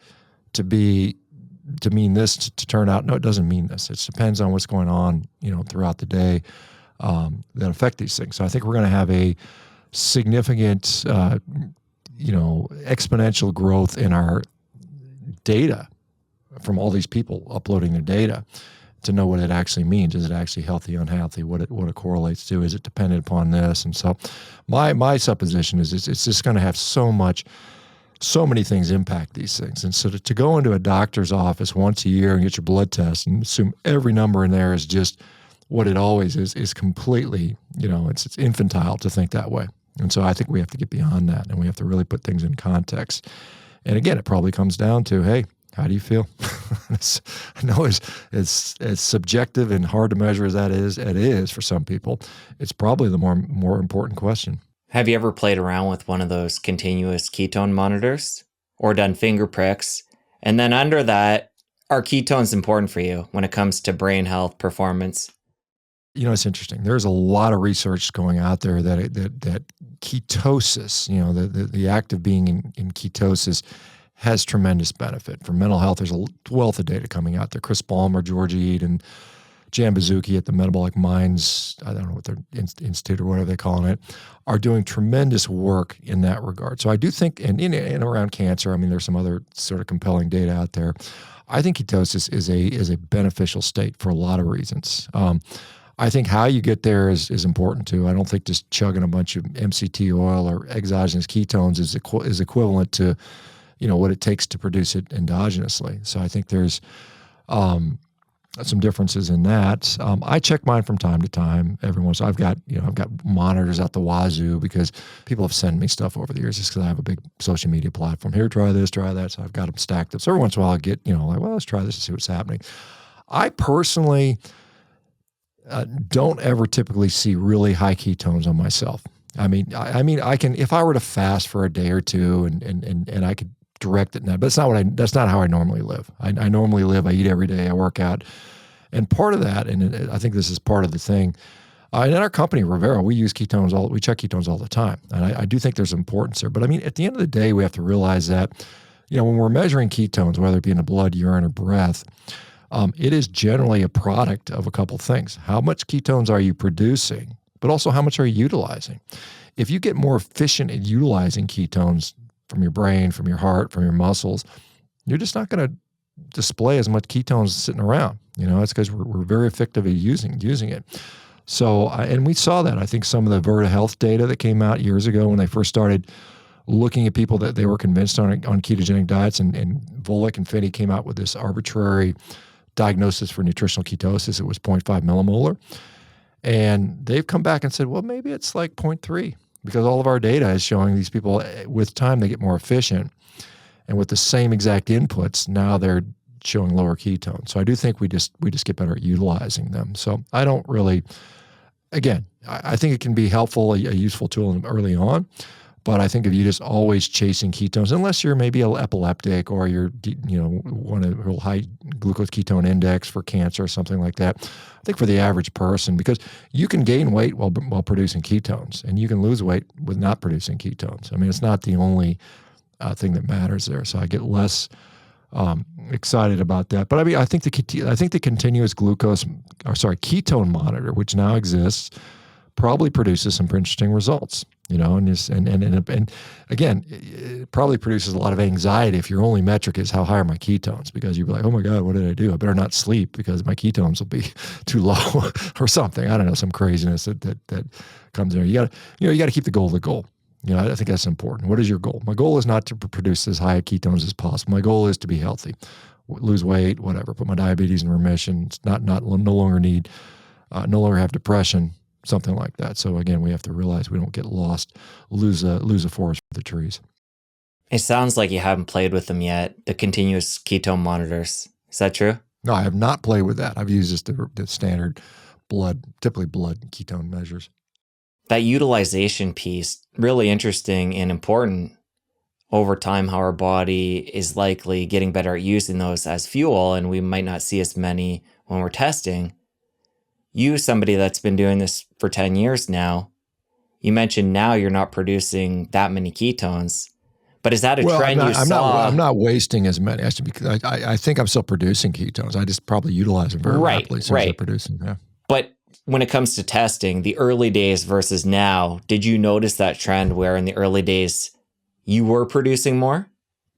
to mean this to turn out, no, it doesn't mean this. It depends on what's going on, throughout the day that affect these things. So I think we're going to have a significant, exponential growth in our data from all these people uploading their data to know what it actually means. Is it actually healthy, unhealthy? What it correlates to? Is it dependent upon this? And so my supposition is it's just going to have so many things impact these things. And so to go into a doctor's office once a year and get your blood test and assume every number in there is just what it always is completely, it's infantile to think that way. And so I think we have to get beyond that, and we have to really put things in context. And again, it probably comes down to, hey, how do you feel? I know it's as subjective and hard to measure as it is for some people. It's probably the more important question. Have you ever played around with one of those continuous ketone monitors or done finger pricks? And then under that, are ketones important for you when it comes to brain health, performance? It's interesting. There's a lot of research going out there that ketosis, the act of being in ketosis, has tremendous benefit for mental health. There's a wealth of data coming out there. Chris Ballmer, George Eade, and Jan Bazuki at the Metabolic Minds, I don't know what their institute or whatever they're calling it, are doing tremendous work in that regard. So I do think, and in and around cancer, there's some other sort of compelling data out there. I think ketosis is a beneficial state for a lot of reasons. I think how you get there is important too. I don't think just chugging a bunch of MCT oil or exogenous ketones is equivalent to, what it takes to produce it endogenously. So I think there's some differences in that. I check mine from time to time. Every once I've got monitors out the wazoo because people have sent me stuff over the years just because I have a big social media platform. Here, try this, try that. So I've got them stacked up. So every once in a while I get, let's try this and see what's happening. I personally don't ever typically see really high ketones on myself. I can, if I were to fast for a day or two and I could direct it now, but that's not how I normally live. I normally live, I eat every day, I work out. And part of that, and I think this is part of the thing, and in our company, Revero, we use ketones, we check ketones all the time. And I do think there's importance there. But at the end of the day, we have to realize that, when we're measuring ketones, whether it be in the blood, urine, or breath, it is generally a product of a couple things. How much ketones are you producing, but also how much are you utilizing? If you get more efficient at utilizing ketones from your brain, from your heart, from your muscles, you're just not going to display as much ketones sitting around. It's because we're very effective at using it. So, and we saw that. I think some of the Verta Health data that came out years ago when they first started looking at people that they were convinced on ketogenic diets, and Volek and Finney came out with this arbitrary diagnosis for nutritional ketosis. It was 0.5 millimolar. And they've come back and said, well, maybe it's like 0.3, because all of our data is showing these people with time, they get more efficient. And with the same exact inputs, now they're showing lower ketones. So I do think we just get better at utilizing them. So I don't really, again, I think it can be helpful, a useful tool early on. But I think if you're just always chasing ketones, unless you're maybe epileptic or you're, want a real high glucose ketone index for cancer or something like that, I think for the average person, because you can gain weight while producing ketones, and you can lose weight with not producing ketones. It's not the only thing that matters there. So I get less excited about that. But I think the continuous ketone monitor, which now exists, probably produces some interesting results, and again, it probably produces a lot of anxiety if your only metric is how high are my ketones, because you'd be like, oh my God, what did I do? I better not sleep because my ketones will be too low or something. I don't know, some craziness that comes in there. You got to keep the goal. I think that's important. What is your goal? My goal is not to produce as high ketones as possible. My goal is to be healthy, lose weight, whatever, put my diabetes in remission, no longer have depression, something like that. So again, we have to realize we don't get lost, lose a forest for the trees. It sounds like you haven't played with them yet, the continuous ketone monitors. Is that true? No, I have not played with that. I've used just the standard typically blood ketone measures. That utilization piece, really interesting and important. Over time, how our body is likely getting better at using those as fuel, and we might not see as many when we're testing. You, somebody that's been doing this for 10 years now, you mentioned now you're not producing that many ketones, but is that a trend you saw? I'm not wasting as many. I think I'm still producing ketones. I just probably utilize them very rapidly as I produce them. Yeah. But when it comes to testing, the early days versus now, did you notice that trend where in the early days you were producing more?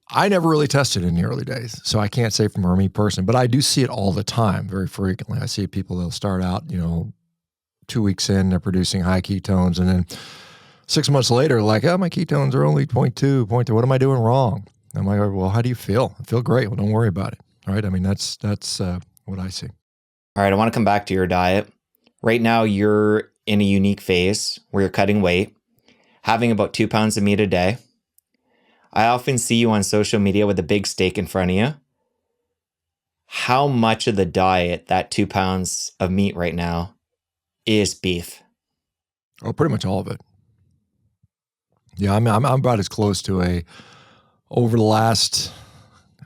I never really tested in the early days, so I can't say from me personally, but I do see it all the time, very frequently. I see people, they'll start out, 2 weeks in, they're producing high ketones, and then 6 months later, like, oh, my ketones are only 0.2, 0.3. What am I doing wrong? I'm like, well, how do you feel? I feel great. Well, don't worry about it. All right. I mean, that's what I see. All right, I want to come back to your diet. Right now, you're in a unique phase where you're cutting weight, having about 2 pounds of meat a day. I often see you on social media with a big steak in front of you. How much of the diet, that 2 pounds of meat right now, is beef? Oh, pretty much all of it. Yeah, I mean, I'm about as close to over the last,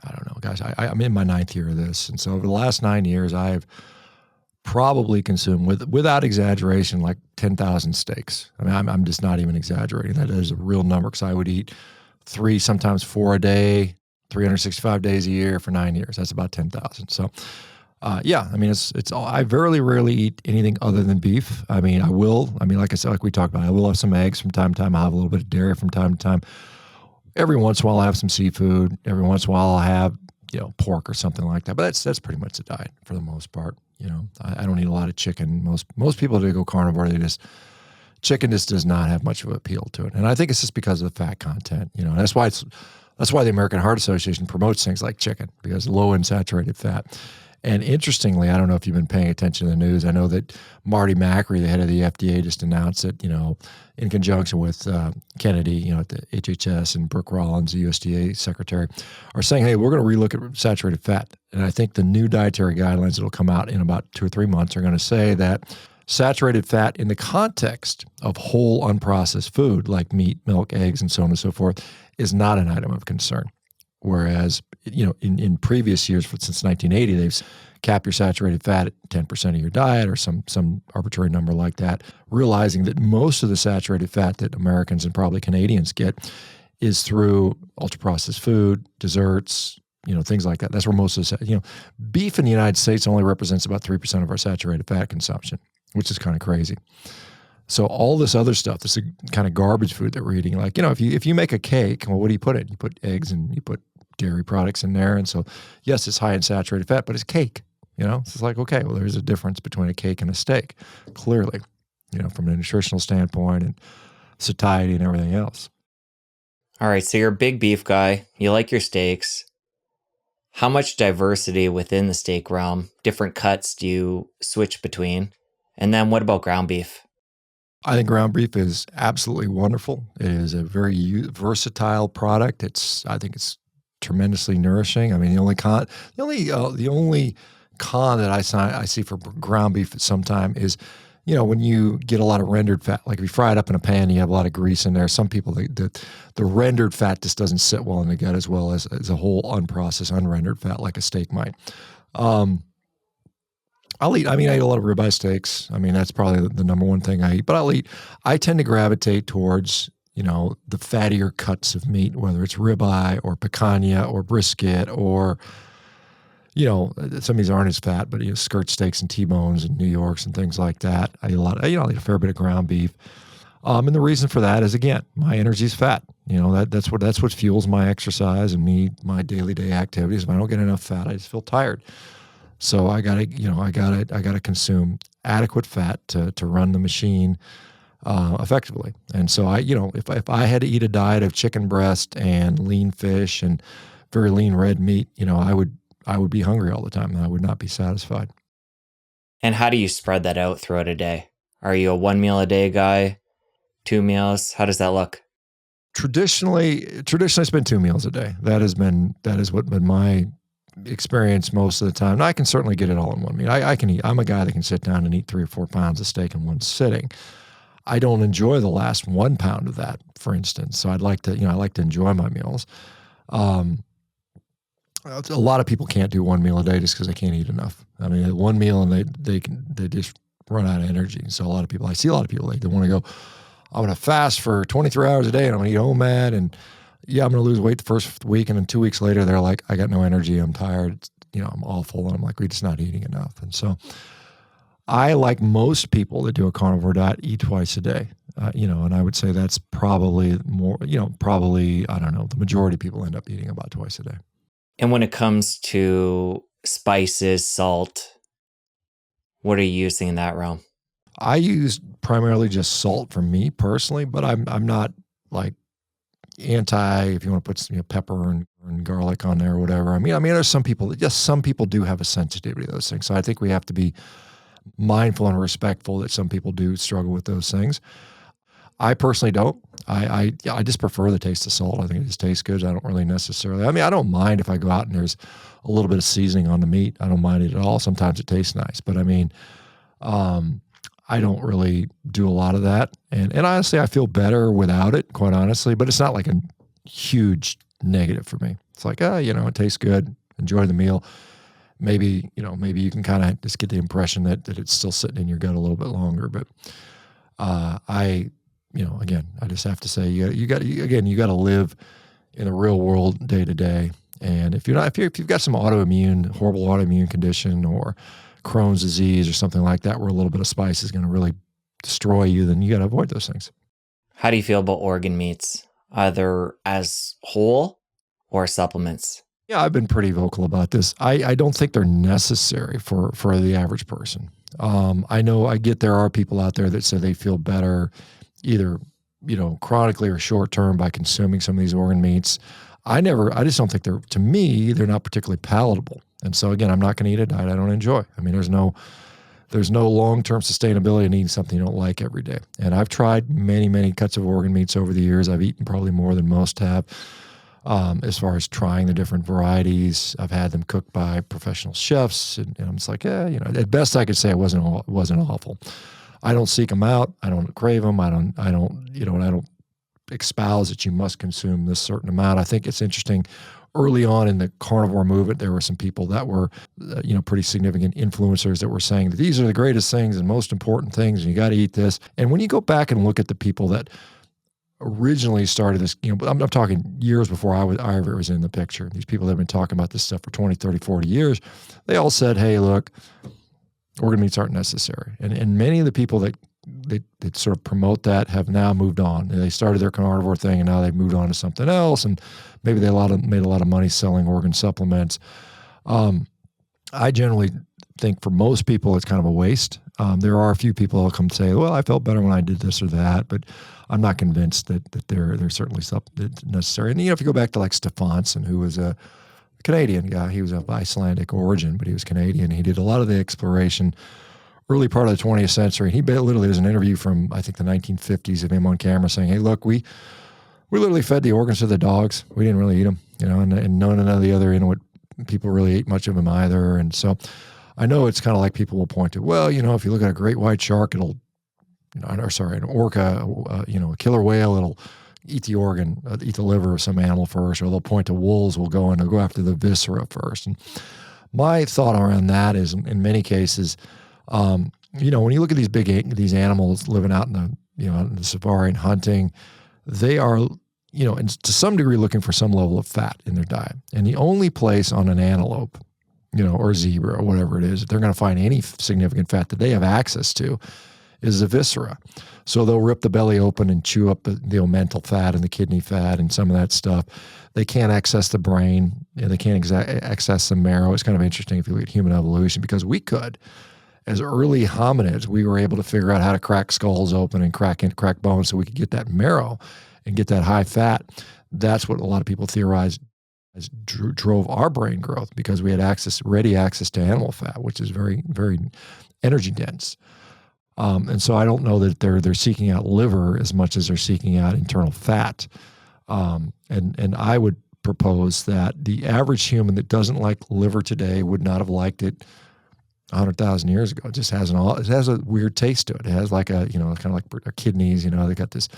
I don't know, gosh, I'm in my 9th year of this. And so over the last 9 years, I've probably consumed, without exaggeration, like 10,000 steaks. I mean, I'm just not even exaggerating. That is a real number, because I would eat 3, sometimes 4 a day, 365 days a year for 9 years. That's about 10,000. So, yeah, I mean, it's all, I very rarely eat anything other than beef. I mean, like I said, like we talked about, I will have some eggs from time to time. I'll have a little bit of dairy from time to time. Every once in a while, I'll have some seafood. Every once in a while, I'll have, pork or something like that. But that's pretty much the diet for the most part. I don't eat a lot of chicken. Most people that go carnivore, chicken just does not have much of an appeal to it. And I think it's just because of the fat content. That's why the American Heart Association promotes things like chicken, because low in saturated fat. And interestingly, I don't know if you've been paying attention to the news. I know that Marty Macri, the head of the FDA, just announced that, in conjunction with Kennedy, at the HHS, and Brooke Rollins, the USDA secretary, are saying, hey, we're going to relook at saturated fat. And I think the new dietary guidelines that will come out in about 2 or 3 months are going to say that saturated fat in the context of whole unprocessed food like meat, milk, eggs, and so on and so forth is not an item of concern. Whereas, in previous years, since 1980, they've capped your saturated fat at 10% of your diet, or some arbitrary number like that, realizing that most of the saturated fat that Americans and probably Canadians get is through ultra-processed food, desserts, things like that. That's where most of the, beef in the United States only represents about 3% of our saturated fat consumption, which is kind of crazy. So all this other stuff, this kind of garbage food that we're eating, like, if you make a cake, well, what do you put in? You put eggs and you put dairy products in there. And so, yes, it's high in saturated fat, but it's cake. It's like, okay, well, there's a difference between a cake and a steak, clearly, from a nutritional standpoint and satiety and everything else. All right, so you're a big beef guy. You like your steaks. How much diversity within the steak realm, different cuts, do you switch between? And then what about ground beef? I think ground beef is absolutely wonderful. It is a very versatile product. I think it's tremendously nourishing. I mean, the only con that I see for ground beef at some time is, when you get a lot of rendered fat, like if you fry it up in a pan, you have a lot of grease in there. Some people, the rendered fat just doesn't sit well in the gut as well as a whole unprocessed, unrendered fat like a steak might. I eat a lot of ribeye steaks. I mean, that's probably the number one thing I eat. But I tend to gravitate towards, the fattier cuts of meat, whether it's ribeye or picanha or brisket or, some of these aren't as fat, but skirt steaks and T-bones and New Yorks and things like that. I eat I eat a fair bit of ground beef. And the reason for that is, again, my energy is fat. That's what fuels my exercise and my day activities. If I don't get enough fat, I just feel tired. So I gotta consume adequate fat to run the machine effectively. And so if I had to eat a diet of chicken breast and lean fish and very lean red meat, I would be hungry all the time and I would not be satisfied. And how do you spread that out throughout a day? Are you a 1 meal a day guy? 2 meals? How does that look? Traditionally, it's been 2 meals a day. That has been my experience most of the time. Now, I can certainly get it all in one meal. I can eat. I'm a guy that can sit down and eat 3 or 4 pounds of steak in one sitting. I don't enjoy the last 1 pound of that, for instance. So I like to enjoy my meals. A lot of people can't do 1 meal a day just because they can't eat enough. I mean, 1 meal and they just run out of energy. So I see a lot of people, they want to go, I'm going to fast for 23 hours a day and I'm going to eat OMAD and yeah, I'm going to lose weight the first week. And then 2 weeks later, they're like, I got no energy. I'm tired. I'm awful. And I'm like, we're just not eating enough. And so I, like most people that do a carnivore diet, eat twice a day. And I would say that's probably more, probably, I don't know, the majority of people end up eating about twice a day. And when it comes to spices, salt, what are you using in that realm? I use primarily just salt for me personally, but I'm not like anti, if you want to put some, pepper and garlic on there or whatever. I mean, there's some people do have a sensitivity to those things. So I think we have to be mindful and respectful that some people do struggle with those things. I personally don't. I just prefer the taste of salt. I think it just tastes good. I don't really necessarily. I don't mind if I go out and there's a little bit of seasoning on the meat. I don't mind it at all. Sometimes it tastes nice, but I don't really do a lot of that. And honestly, I feel better without it, quite honestly. But it's not like a huge negative for me. It's like, it tastes good. Enjoy the meal. Maybe you can kind of just get the impression that it's still sitting in your gut a little bit longer. But again, I just have to say you got to live in the real world day to day. And if you've got some horrible autoimmune condition or Crohn's disease or something like that, where a little bit of spice is going to really destroy you, then you got to avoid those things. How do you feel about organ meats, either as whole or supplements? Yeah, I've been pretty vocal about this. I don't think they're necessary for the average person. I get there are people out there that say they feel better either, chronically or short term by consuming some of these organ meats. I just don't think they're not particularly palatable. And so again, I'm not going to eat a diet I don't enjoy. I mean, there's no long-term sustainability in eating something you don't like every day. And I've tried many, many cuts of organ meats over the years. I've eaten probably more than most have. As far as trying the different varieties, I've had them cooked by professional chefs, and I'm just like, at best I could say it wasn't awful. I don't seek them out. I don't crave them. I don't espouse that you must consume this certain amount. I think it's interesting. Early on in the carnivore movement, there were some people that were, pretty significant influencers that were saying that these are the greatest things and most important things, and you got to eat this. And when you go back and look at the people that originally started this, I'm talking years before I ever was in the picture. These people that have been talking about this stuff for 20, 30, 40 years, they all said, hey, look, organ meats aren't necessary. And many of the people that sort of promote that have now moved on. They started their carnivore thing and now they've moved on to something else. And maybe they made a lot of money selling organ supplements. I generally think for most people, it's kind of a waste. There are a few people who'll come say, well, I felt better when I did this or that, but I'm not convinced that they're certainly necessary. And, if you go back to like Stefansson, who was a Canadian guy, he was of Icelandic origin, but he was Canadian. He did a lot of the exploration early part of the 20th century. He literally, there's an interview from, I think, the 1950s of him on camera saying, hey, look, we literally fed the organs to the dogs. We didn't really eat them, and none of the other Inuit people really ate much of them either. And so I know it's kind of like people will point to, well, if you look at a great white shark, it'll, an orca, a killer whale, it'll eat the organ, eat the liver of some animal first, or they'll point to wolves will go and they'll go after the viscera first. And my thought around that is, in many cases, when you look at these animals living out in the safari and hunting, they are, and to some degree looking for some level of fat in their diet. And the only place on an antelope, or zebra or whatever it is, that they're going to find any significant fat that they have access to is the viscera. So they'll rip the belly open and chew up the omental fat and the kidney fat and some of that stuff. They can't access the brain. They can't access the marrow. It's kind of interesting if you look at human evolution, because we could. As early hominids, we were able to figure out how to crack skulls open and crack bones so we could get that marrow and get that high fat. That's what a lot of people theorized drove our brain growth, because we had ready access to animal fat, which is very, very energy dense. And so I don't know that they're seeking out liver as much as they're seeking out internal fat. And I would propose that the average human that doesn't like liver today would not have liked it 100,000 years ago. It just has a weird taste to it. It has like kind of like our kidneys. They got this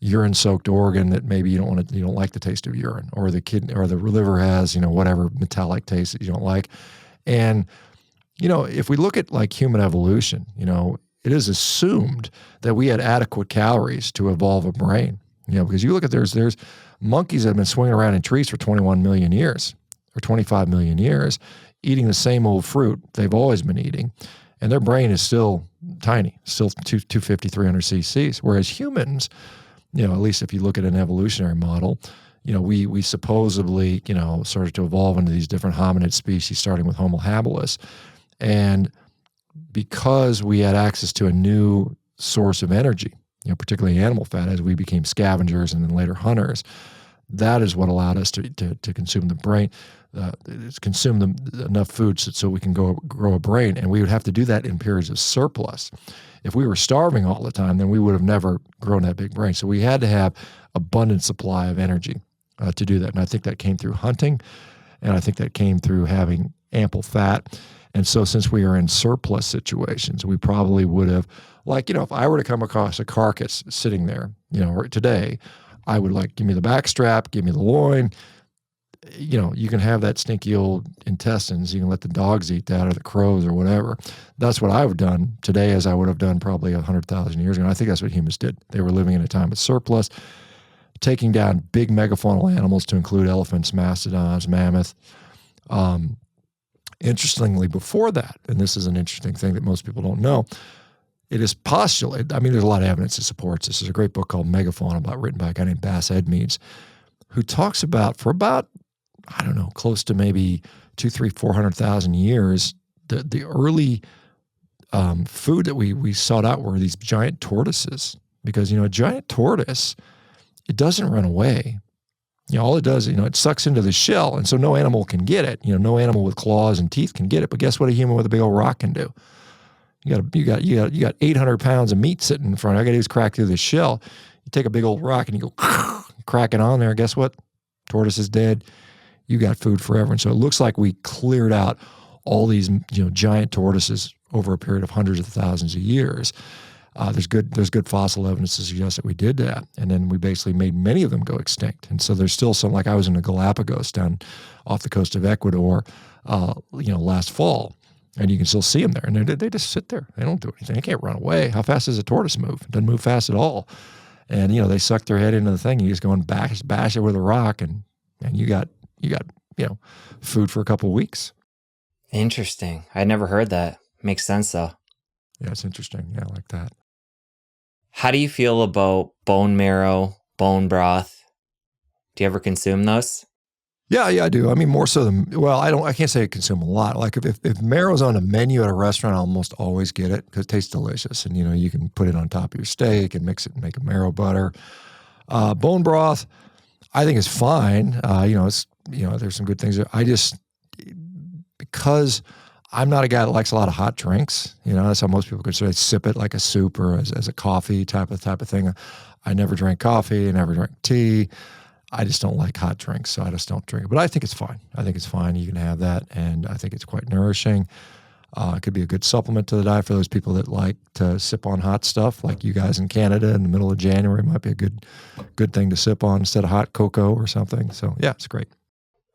urine-soaked organ that maybe you don't like the taste of urine, or the kidney or the liver has whatever metallic taste that you don't like. And if we look at like human evolution, it is assumed that we had adequate calories to evolve a brain. Because you look at there's monkeys that have been swinging around in trees for 21 million years or 25 million years, eating the same old fruit they've always been eating. And their brain is still tiny, still 250, 300 cc's. Whereas humans, at least if you look at an evolutionary model, we supposedly, started to evolve into these different hominid species, starting with Homo habilis. And because we had access to a new source of energy, particularly animal fat, as we became scavengers and then later hunters, that is what allowed us to consume the brain, consume enough food so we can grow a brain. And we would have to do that in periods of surplus. If we were starving all the time, then we would have never grown that big brain. So we had to have abundant supply of energy to do that. And I think that came through hunting, and I think that came through having ample fat. And so since we are in surplus situations, we probably would have, if I were to come across a carcass sitting there, today, I would give me the back strap, give me the loin. You can have that stinky old intestines. You can let the dogs eat that, or the crows, or whatever. That's what I would have done today, as I would have done probably 100,000 years ago. And I think that's what humans did. They were living in a time of surplus, taking down big megafaunal animals to include elephants, mastodons, mammoth. Interestingly, before that, and this is an interesting thing that most people don't know, it is postulated, there's a lot of evidence that supports this. There's a great book called Megafauna, written by a guy named Bass Edmeades, who talks about, for about, close to maybe 200,000, 300,000, 400,000 years, the early food that we sought out were these giant tortoises. Because, a giant tortoise, it doesn't run away. All it does, it sucks into the shell, and so no animal can get it. No animal with claws and teeth can get it. But guess what a human with a big old rock can do? You got 800 pounds of meat sitting in front. All I got to do is crack through the shell. You take a big old rock and you go crack it on there. Guess what? Tortoise is dead. You got food forever. And so it looks like we cleared out all these giant tortoises over a period of hundreds of thousands of years. There's good fossil evidence to suggest that we did that. And then we basically made many of them go extinct. And so there's still some, I was in the Galapagos down off the coast of Ecuador, last fall, and you can still see them there. And they just sit there. They don't do anything. They can't run away. How fast does a tortoise move? It doesn't move fast at all. And, they suck their head into the thing. You just go and bash it with a rock, and you got food for a couple of weeks. Interesting. I'd never heard that. Makes sense, though. Yeah, it's interesting. Yeah, I like that. How do you feel about bone marrow, bone broth? Do you ever consume those? Yeah, I do. More so than, I can't say I consume a lot. If marrow's on a menu at a restaurant, I almost always get it because it tastes delicious. And, you can put it on top of your steak and mix it and make a marrow butter. Bone broth, I think is fine. There's some good things there. Because I'm not a guy that likes a lot of hot drinks. That's how most people consider it. Sip it like a soup or as a coffee type of thing. I never drank coffee. I never drank tea. I just don't like hot drinks, so I just don't drink it. But I think it's fine. You can have that, and I think it's quite nourishing. It could be a good supplement to the diet for those people that like to sip on hot stuff, like you guys in Canada in the middle of January. Might be a good thing to sip on instead of hot cocoa or something. So yeah, it's great.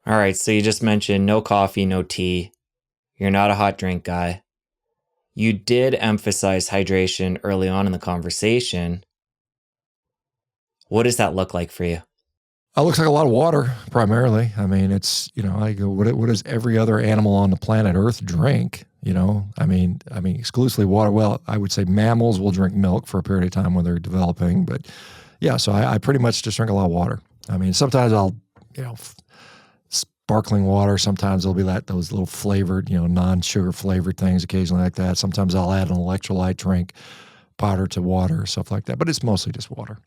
All right, so you just mentioned no coffee, no tea. You're not a hot drink guy. You did emphasize hydration early on in the conversation. What does that look like for you? It looks like a lot of water, primarily. It's, I go, what does every other animal on the planet Earth drink? Exclusively water. Well, I would say mammals will drink milk for a period of time when they're developing. But yeah, so I pretty much just drink a lot of water. Sometimes I'll, sparkling water. Sometimes there'll be those little flavored, non-sugar flavored things occasionally like that. Sometimes I'll add an electrolyte drink, powder to water, stuff like that. But it's mostly just water.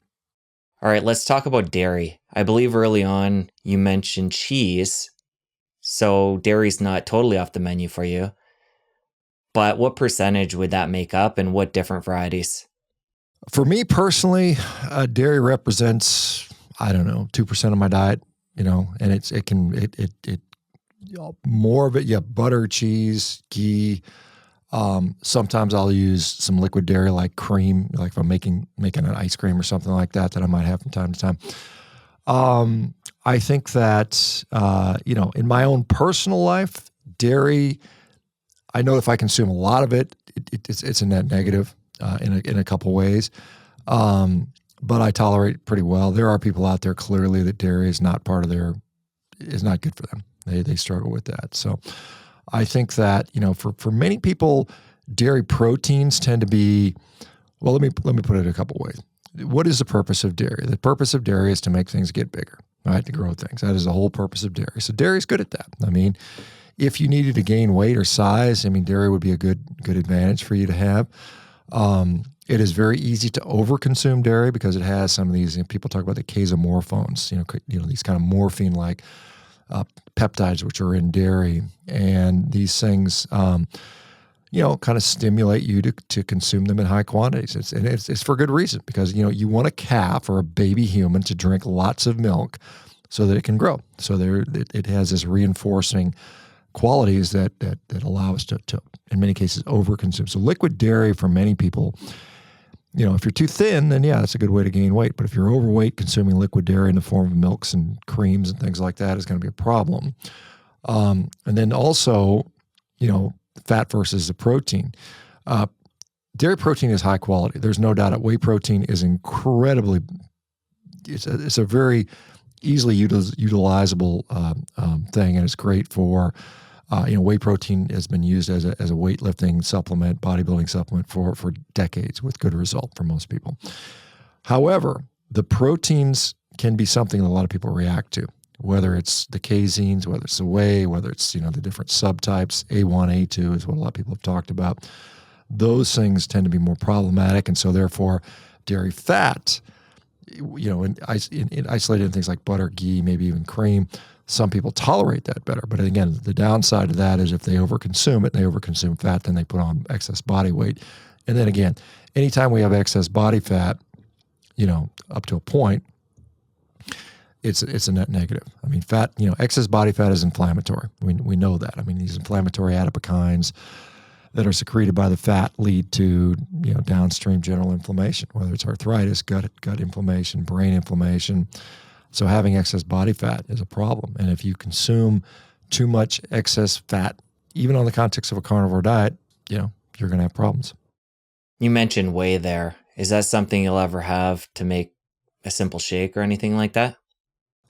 All right, let's talk about dairy. I believe early on you mentioned cheese. So dairy's not totally off the menu for you. But what percentage would that make up, and what different varieties? For me personally, dairy represents, 2% of my diet, and more of it, yeah, butter, cheese, ghee. Sometimes I'll use some liquid dairy like cream, like if I'm making an ice cream or something like that I might have from time to time. I think that, in my own personal life, dairy, I know if I consume a lot of it, it's a net negative in a couple ways. But I tolerate pretty well. There are people out there clearly that dairy is not is not good for them. They struggle with that. So I think that, for many people, Dairy proteins tend to be, well, let me put it a couple ways. What is the purpose of dairy? The purpose of dairy is to make things get bigger, right? To grow things. That is the whole purpose of dairy. So dairy is good at that. I mean, if you needed to gain weight or size, I mean, dairy would be a good advantage for you to have. It is very easy to overconsume dairy because it has some of these, people talk about the casomorphones, these kind of morphine-like peptides which are in dairy. And these things, kind of stimulate you to consume them in high quantities. It's for good reason because, you want a calf or a baby human to drink lots of milk so that it can grow. So it has this reinforcing qualities that allow us to, in many cases, overconsume. So liquid dairy for many people, if you're too thin, then yeah, that's a good way to gain weight. But if you're overweight, consuming liquid dairy in the form of milks and creams and things like that is going to be a problem. And then also, fat versus the protein. Dairy protein is high quality. There's no doubt it. Whey protein is incredibly, it's a very easily utilizable thing, and it's great for, whey protein has been used as a weightlifting supplement, bodybuilding supplement for decades with good result for most people. However, the proteins can be something that a lot of people react to, whether it's the caseins, whether it's the whey, whether it's, the different subtypes, A1, A2 is what a lot of people have talked about. Those things tend to be more problematic, and so therefore dairy fat, in isolated things like butter, ghee, maybe even cream, some people tolerate that better. But again, the downside of that is if they overconsume it, and they overconsume fat, then they put on excess body weight. And then again, anytime we have excess body fat, up to a point, it's a net negative. I mean, fat, excess body fat is inflammatory. We know that. I mean, these inflammatory adipokines that are secreted by the fat lead to, downstream general inflammation, whether it's arthritis, gut inflammation, brain inflammation. So having excess body fat is a problem. And if you consume too much excess fat, even on the context of a carnivore diet, you're going to have problems. You mentioned whey there. Is that something you'll ever have to make a simple shake or anything like that?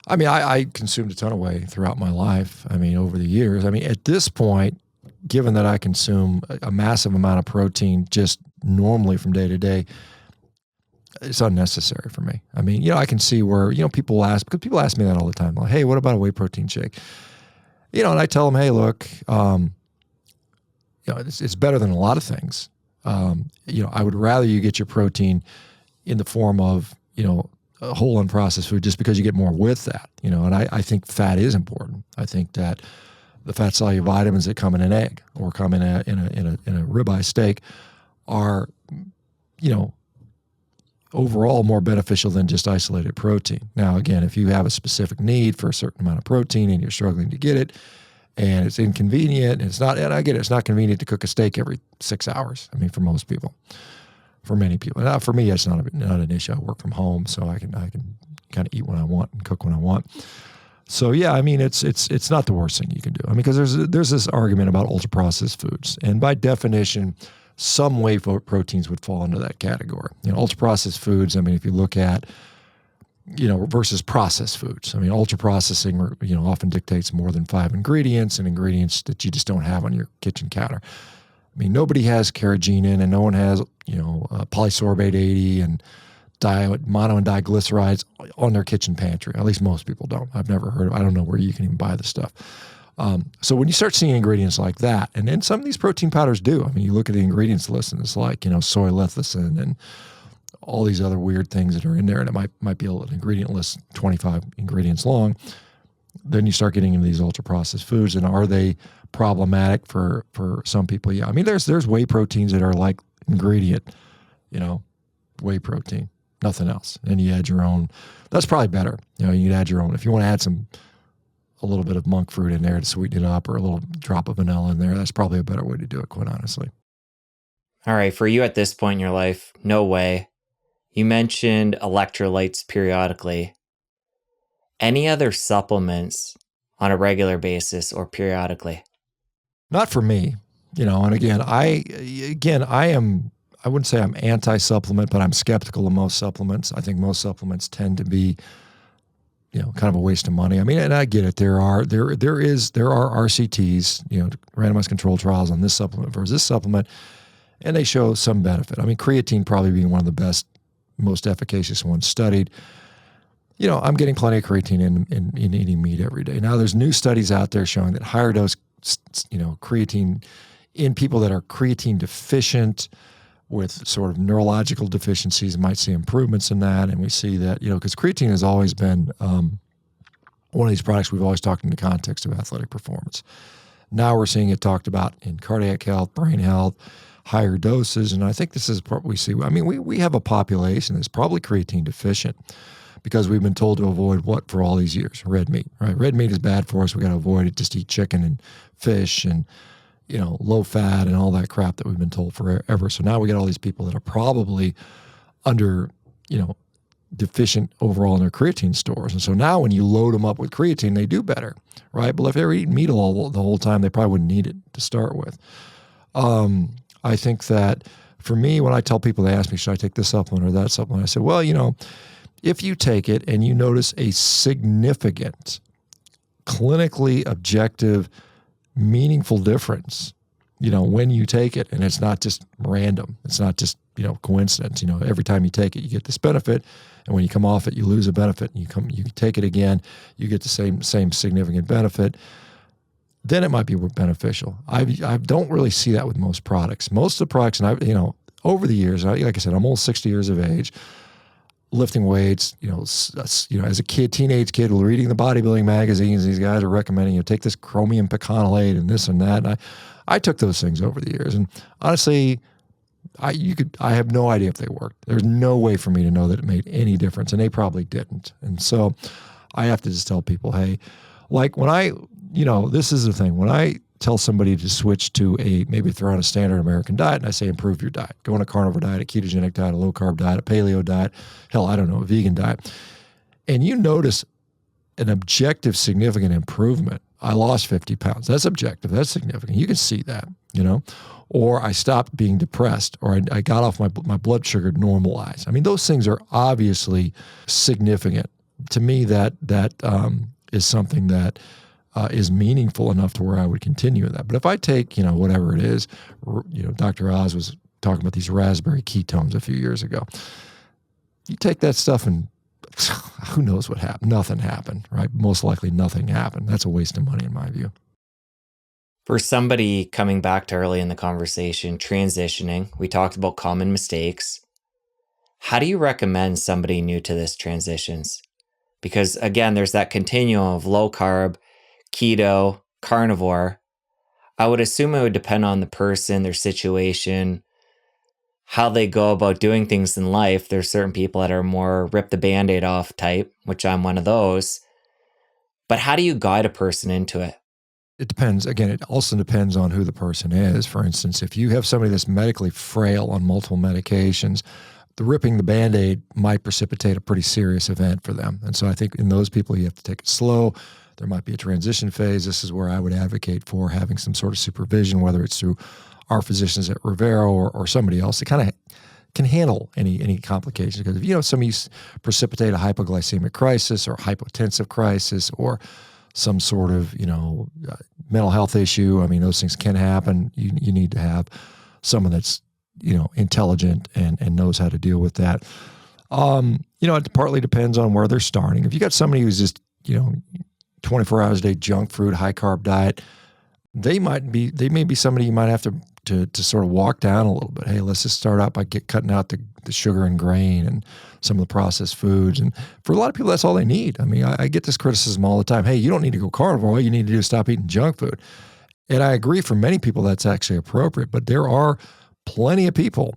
I mean, I consumed a ton of whey throughout my life. I mean, over the years. I mean, at this point, given that I consume a massive amount of protein just normally from day to day, it's unnecessary for me. I mean, I can see where, people ask me that all the time. Like, hey, what about a whey protein shake? And I tell them, hey, look, it's better than a lot of things. I would rather you get your protein in the form of, a whole unprocessed food just because you get more with that, and I think fat is important. I think that the fat soluble vitamins that come in an egg or come in a ribeye steak are, overall more beneficial than just isolated protein. Now, again, if you have a specific need for a certain amount of protein and you're struggling to get it and it's inconvenient, and I get it, it's not convenient to cook a steak every 6 hours. I mean, for most people, for many people. Now, for me, it's not an issue. I work from home, so I can kind of eat when I want and cook when I want. So yeah, I mean, it's not the worst thing you can do. I mean, because there's this argument about ultra processed foods, and by definition, some whey proteins would fall into that category. Ultra processed foods. I mean, if you look at versus processed foods. I mean, ultra processing often dictates more than 5 ingredients and ingredients that you just don't have on your kitchen counter. I mean, nobody has carrageenan, and no one has polysorbate 80 and mono and diglycerides on their kitchen pantry. At least most people don't. I've never heard of it. I don't know where you can even buy the stuff. So when you start seeing ingredients like that, and then some of these protein powders do. I mean, you look at the ingredients list and it's like, soy lecithin and all these other weird things that are in there, and it might be an ingredient list 25 ingredients long. Then you start getting into these ultra processed foods, and are they problematic for some people? Yeah. I mean, there's whey proteins that are like ingredient, whey protein, nothing else. And you add your own. That's probably better. You can add your own. If you want to add a little bit of monk fruit in there to sweeten it up, or a little drop of vanilla in there, that's probably a better way to do it, quite honestly. All right. For you at this point in your life, no way. You mentioned electrolytes periodically. Any other supplements on a regular basis or periodically? Not for me, and again, I wouldn't say I'm anti-supplement, but I'm skeptical of most supplements. I think most supplements tend to be, kind of a waste of money. I mean, and I get it. There are RCTs, randomized controlled trials on this supplement versus this supplement. and they show some benefit. I mean, creatine probably being one of the best, most efficacious ones studied. I'm getting plenty of creatine in eating meat every day. Now, there's new studies out there showing that higher dose, creatine in people that are creatine deficient with sort of neurological deficiencies might see improvements in that. And we see that, because creatine has always been one of these products we've always talked in the context of athletic performance. Now we're seeing it talked about in cardiac health, brain health, higher doses. And I think this is what we see. I mean, we have a population that's probably creatine deficient because we've been told to avoid what for all these years? Red meat, right? Red meat is bad for us. We got to avoid it. Just eat chicken and fish and, low fat and all that crap that we've been told forever. So now we got all these people that are probably under, deficient overall in their creatine stores. And so now when you load them up with creatine, they do better, right? But if they were eating meat the whole time, they probably wouldn't need it to start with. I think that for me, when I tell people, they ask me, should I take this supplement or that supplement? I say, well, if you take it and you notice a significant, clinically objective, meaningful difference, when you take it, and it's not just random, it's not just, coincidence, every time you take it, you get this benefit. And when you come off it, you lose a benefit, and you take it again, you get the same significant benefit. Then it might be beneficial. I don't really see that with most products. Most of the products, and over the years, like I said, I'm almost 60 years of age, lifting weights, as a teenage kid, reading the bodybuilding magazines, these guys are recommending, take this chromium piconolate and this and that. And I took those things over the years. And honestly, I have no idea if they worked. There's no way for me to know that it made any difference, and they probably didn't. And so I have to just tell people, hey, like when this is the thing, when I tell somebody to switch to maybe if they're on a standard American diet, and I say improve your diet, go on a carnivore diet, a ketogenic diet, a low carb diet, a paleo diet, hell, I don't know, a vegan diet, and you notice an objective significant improvement. I lost 50 pounds. That's objective. That's significant. You can see that, or I stopped being depressed, or I got off my blood sugar normalized. I mean, those things are obviously significant. To me, that is something that is meaningful enough to where I would continue that. But if I take, whatever it is, Dr. Oz was talking about these raspberry ketones a few years ago. You take that stuff and who knows what happened? Nothing happened, right? Most likely nothing happened. That's a waste of money in my view. For somebody coming back to early in the conversation, transitioning, we talked about common mistakes. How do you recommend somebody new to this transitions? Because again, there's that continuum of low carb, keto, carnivore. I would assume it would depend on the person, their situation, how they go about doing things in life. There's certain people that are more rip the Band-Aid off type, which I'm one of those. But how do you guide a person into it? It depends. Again, it also depends on who the person is. For instance, if you have somebody that's medically frail on multiple medications, the ripping the Band-Aid might precipitate a pretty serious event for them. And so I think in those people, you have to take it slow. There might be a transition phase. This is where I would advocate for having some sort of supervision, whether it's through our physicians at Revero or somebody else that kind of can handle any complications. Because if somebody precipitate a hypoglycemic crisis or hypotensive crisis or some sort of mental health issue, I mean, those things can happen. You need to have someone that's intelligent and knows how to deal with that. It partly depends on where they're starting. If you got somebody who's just 24 hours a day junk food, high carb diet, they may be somebody you might have to sort of walk down a little bit. Hey, let's just start out by cutting out the sugar and grain and some of the processed foods. And for a lot of people, that's all they need. I mean, I get this criticism all the time. Hey, you don't need to go carnivore. All you need to do is stop eating junk food. And I agree, for many people, that's actually appropriate. But there are plenty of people,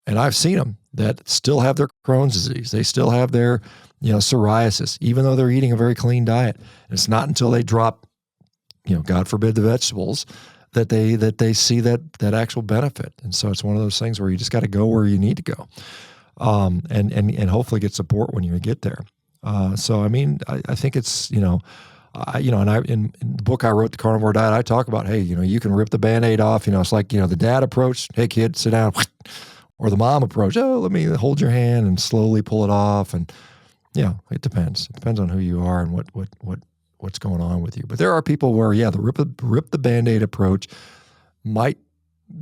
and I've seen them, that still have their Crohn's disease. They still have their psoriasis, even though they're eating a very clean diet. And it's not until they drop, God forbid, the vegetables, that they see that actual benefit. And so it's one of those things where you just got to go where you need to go, and hopefully get support when you get there. So I mean, I think it's and in the book I wrote, The Carnivore Diet, I talk about, hey, you can rip the Band-Aid off. It's like the dad approach, hey kid, sit down, or the mom approach, oh, let me hold your hand and slowly pull it off. And it depends. It depends on who you are and what's going on with you. But there are people where, the rip the Band-Aid approach might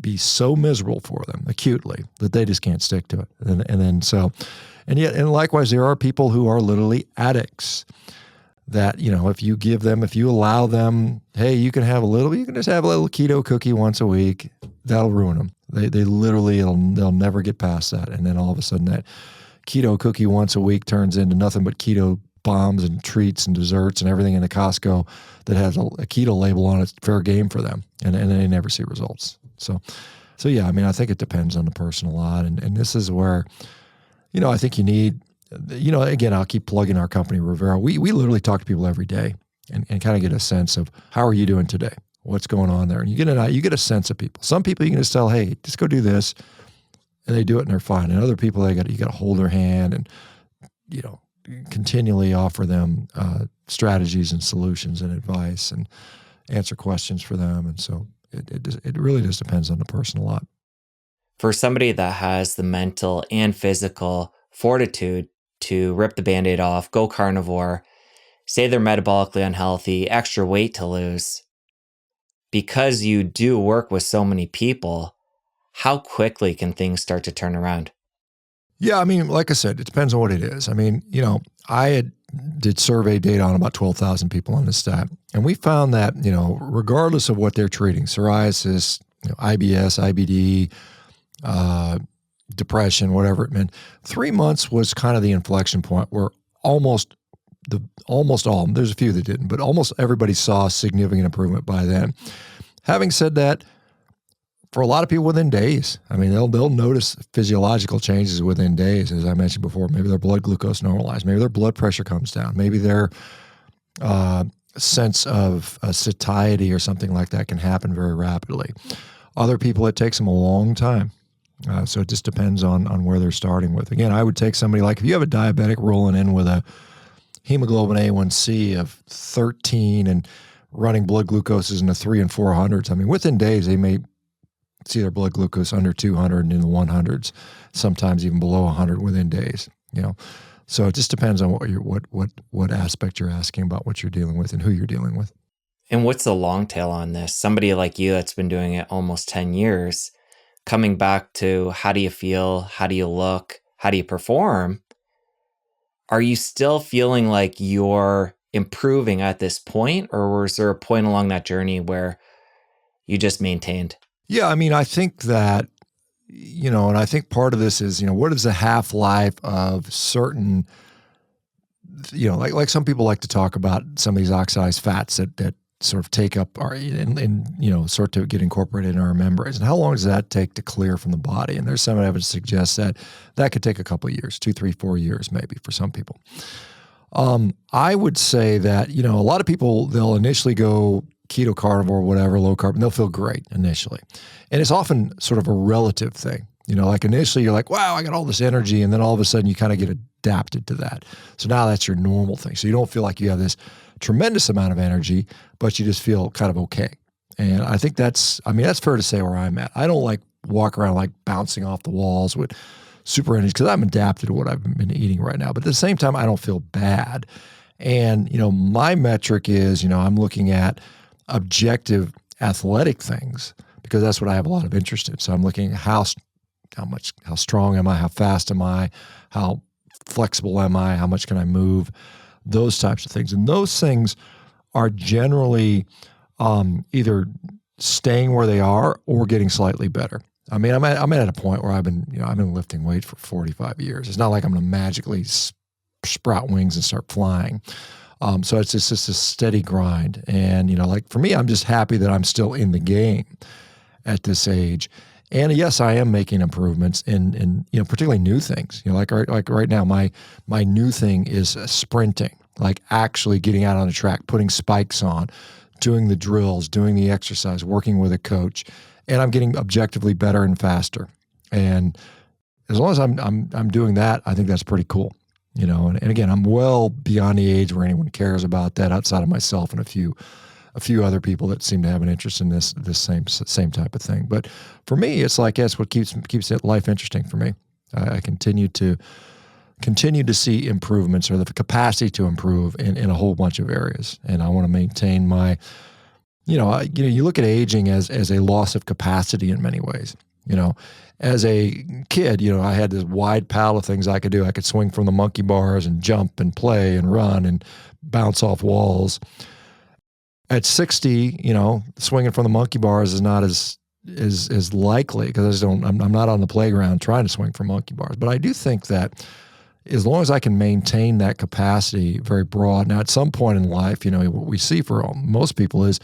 be so miserable for them acutely that they just can't stick to it. And likewise, there are people who are literally addicts that, if you allow them, hey, you can just have a little keto cookie once a week, that'll ruin them. They literally, they'll never get past that. And then all of a sudden that keto cookie once a week turns into nothing but keto bombs and treats and desserts and everything in the Costco that has a keto label on it, fair game for them. And they never see results. So yeah, I think it depends on the person a lot. And this is where, I think you need, again, I'll keep plugging our company, Revero. We literally talk to people every day and kind of get a sense of how are you doing today? What's going on there? And you get a sense of people. Some people you can just tell, hey, just go do this. And they do it and they're fine. And other people, you got to hold their hand and, continually offer them strategies and solutions and advice and answer questions for them. And so it really just depends on the person a lot. For somebody that has the mental and physical fortitude to rip the Band-Aid off, go carnivore, say they're metabolically unhealthy, extra weight to lose, because you do work with so many people, how quickly can things start to turn around? Yeah, like I said, it depends on what it is. I did survey data on about 12,000 people on this stat, and we found that, regardless of what they're treating, psoriasis, IBS, IBD, depression, whatever it meant, 3 months was kind of the inflection point where almost all, there's a few that didn't, but almost everybody saw significant improvement by then. Having said that, for a lot of people within days, they'll notice physiological changes within days, as I mentioned before. Maybe their blood glucose normalized, maybe their blood pressure comes down, maybe their sense of satiety or something like that can happen very rapidly. Other people, it takes them a long time. So it just depends on where they're starting with. Again, I would take somebody like, if you have a diabetic rolling in with a hemoglobin A1C of 13 and running blood glucoses in the 300s and 400s, within days they may see their blood glucose under 200 and in the 100s, sometimes even below 100 within days. So it just depends on what aspect you're asking about, what you're dealing with and who you're dealing with. And what's the long tail on this? Somebody like you that's been doing it almost 10 years, coming back to how do you feel, how do you look, how do you perform? Are you still feeling like you're improving at this point, or was there a point along that journey where you just maintained? Yeah, I think that, and I think part of this is, what is the half-life of certain, like some people like to talk about some of these oxidized fats that sort of take up and sort of get incorporated in our membranes. And how long does that take to clear from the body? And there's some evidence that suggests that could take a couple of years, 2, 3, 4 years maybe for some people. I would say that, a lot of people, they'll initially go keto, carnivore, whatever, low carb, and they'll feel great initially. And it's often sort of a relative thing. Like initially you're like, wow, I got all this energy. And then all of a sudden you kind of get adapted to that. So now that's your normal thing. So you don't feel like you have this tremendous amount of energy, but you just feel kind of okay. And I think that's fair to say where I'm at. I don't like walk around like bouncing off the walls with super energy because I'm adapted to what I've been eating right now. But at the same time, I don't feel bad. And, my metric is, I'm looking at objective athletic things because that's what I have a lot of interest in. So I'm looking at how strong am I? How fast am I? How flexible am I? How much can I move? Those types of things. And those things are generally either staying where they are or getting slightly better. I'm at a point where I've been lifting weight for 45 years. It's not like I'm going to magically sprout wings and start flying. So it's just a steady grind. And, like for me, I'm just happy that I'm still in the game at this age. And yes, I am making improvements in particularly new things. Like right now, my new thing is sprinting, like actually getting out on the track, putting spikes on, doing the drills, doing the exercise, working with a coach, and I'm getting objectively better and faster. And as long as I'm doing that, I think that's pretty cool. And again, I'm well beyond the age where anyone cares about that outside of myself and a few other people that seem to have an interest in this same type of thing. But for me, it's like, that's what keeps life interesting for me. I continue to see improvements or the capacity to improve in a whole bunch of areas. And I want to maintain my You look at aging as a loss of capacity in many ways. As a kid, I had this wide palette of things I could do. I could swing from the monkey bars and jump and play and run and bounce off walls. At 60, swinging from the monkey bars is not as likely because I'm not on the playground trying to swing from monkey bars. But I do think that as long as I can maintain that capacity very broad. Now, at some point in life, what we see for most people is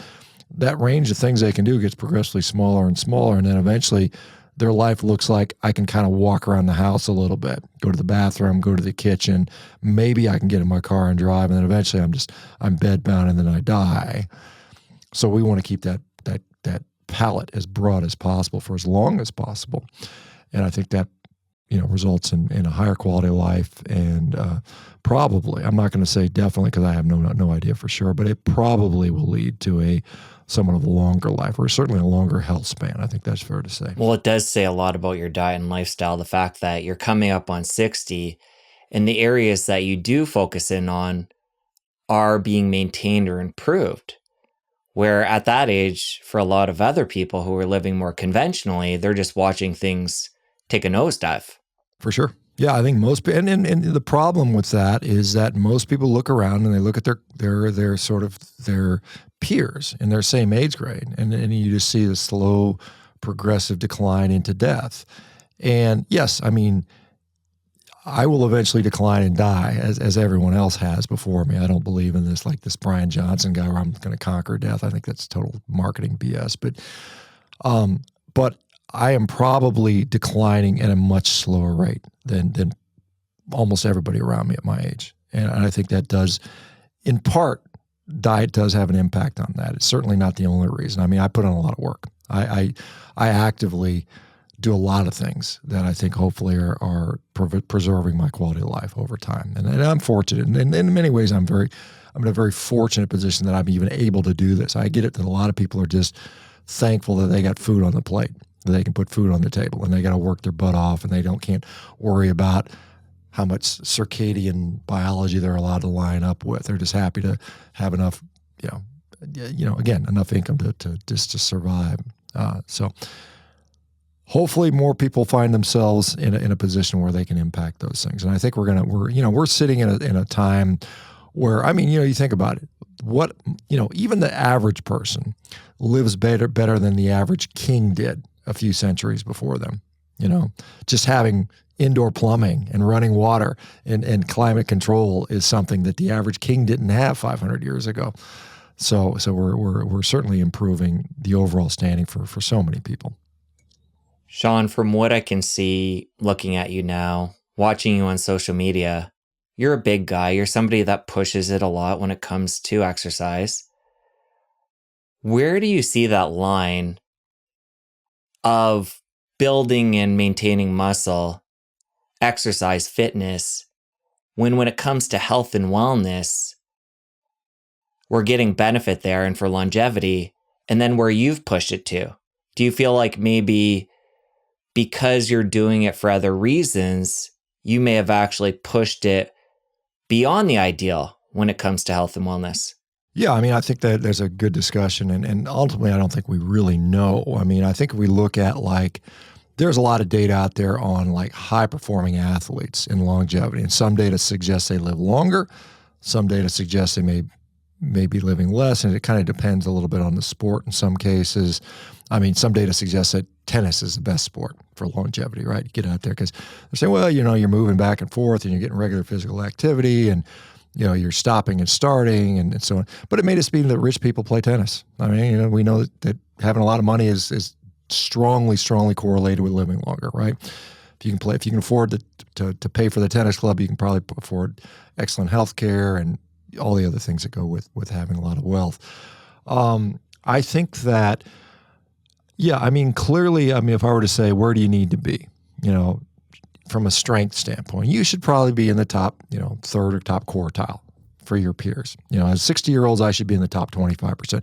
that range of things they can do gets progressively smaller and smaller, and then eventually their life looks like I can kind of walk around the house a little bit, go to the bathroom, go to the kitchen. Maybe I can get in my car and drive, and then eventually I'm bedbound and then I die. So we want to keep that palette as broad as possible for as long as possible. And I think that, results in a higher quality of life and probably, I'm not going to say definitely because I have no idea for sure, but it probably will lead to somewhat of a longer life or certainly a longer health span. I think that's fair to say. Well, it does say a lot about your diet and lifestyle, the fact that you're coming up on 60 and the areas that you do focus in on are being maintained or improved. Where at that age, for a lot of other people who are living more conventionally, they're just watching things take a nosedive. For sure. Yeah, I think most and the problem with that is that most people look around and they look at their sort of their peers in their same age grade, and you just see the slow, progressive decline into death. And yes, I mean, I will eventually decline and die as everyone else has before me. I don't believe in this Brian Johnson guy where I'm going to conquer death. I think that's total marketing BS. But I am probably declining at a much slower rate than almost everybody around me at my age. And I think that does, in part, diet does have an impact on that. It's certainly not the only reason. I mean, I put on a lot of work. I actively do a lot of things that I think hopefully are preserving my quality of life over time. And I'm fortunate. And in many ways, I'm in a very fortunate position that I'm even able to do this. I get it that a lot of people are just thankful that they got food on the plate, that they can put food on the table, and they got to work their butt off, and they can't worry about how much circadian biology they're allowed to line up with. They're just happy to have enough, again, enough income to survive. So hopefully more people find themselves in a position where they can impact those things. And I think we're sitting in a time where, I mean, you think about it, even the average person lives better than the average king did a few centuries before them. Just having indoor plumbing and running water and climate control is something that the average king didn't have 500 years ago. So we're certainly improving the overall standing for so many people. Shawn, from what I can see looking at you now, watching you on social media, you're a big guy. You're somebody that pushes it a lot when it comes to exercise. Where do you see that line of building and maintaining muscle, exercise, fitness, when it comes to health and wellness, we're getting benefit there and for longevity, and then where you've pushed it to? Do you feel like maybe because you're doing it for other reasons, you may have actually pushed it beyond the ideal when it comes to health and wellness? Yeah, I mean, I think that there's a good discussion, and ultimately, I don't think we really know. I mean, I think if we look at there's a lot of data out there on high-performing athletes and longevity, and some data suggests they live longer, some data suggests they may be living less, and it kind of depends a little bit on the sport in some cases. I mean, some data suggests that tennis is the best sport for longevity, right? You get out there because they're saying, well, you're moving back and forth and you're getting regular physical activity and, you're stopping and starting and so on. But it may just be that rich people play tennis. I mean, we know that having a lot of money is strongly correlated with living longer, right? If you can afford to pay for the tennis club, you can probably afford excellent health care and all the other things that go with having a lot of wealth. I think that, yeah, I mean, clearly, if I were to say, where do you need to be, from a strength standpoint, you should probably be in the top, third or top quartile for your peers. As 60-year-olds, I should be in the top 25%.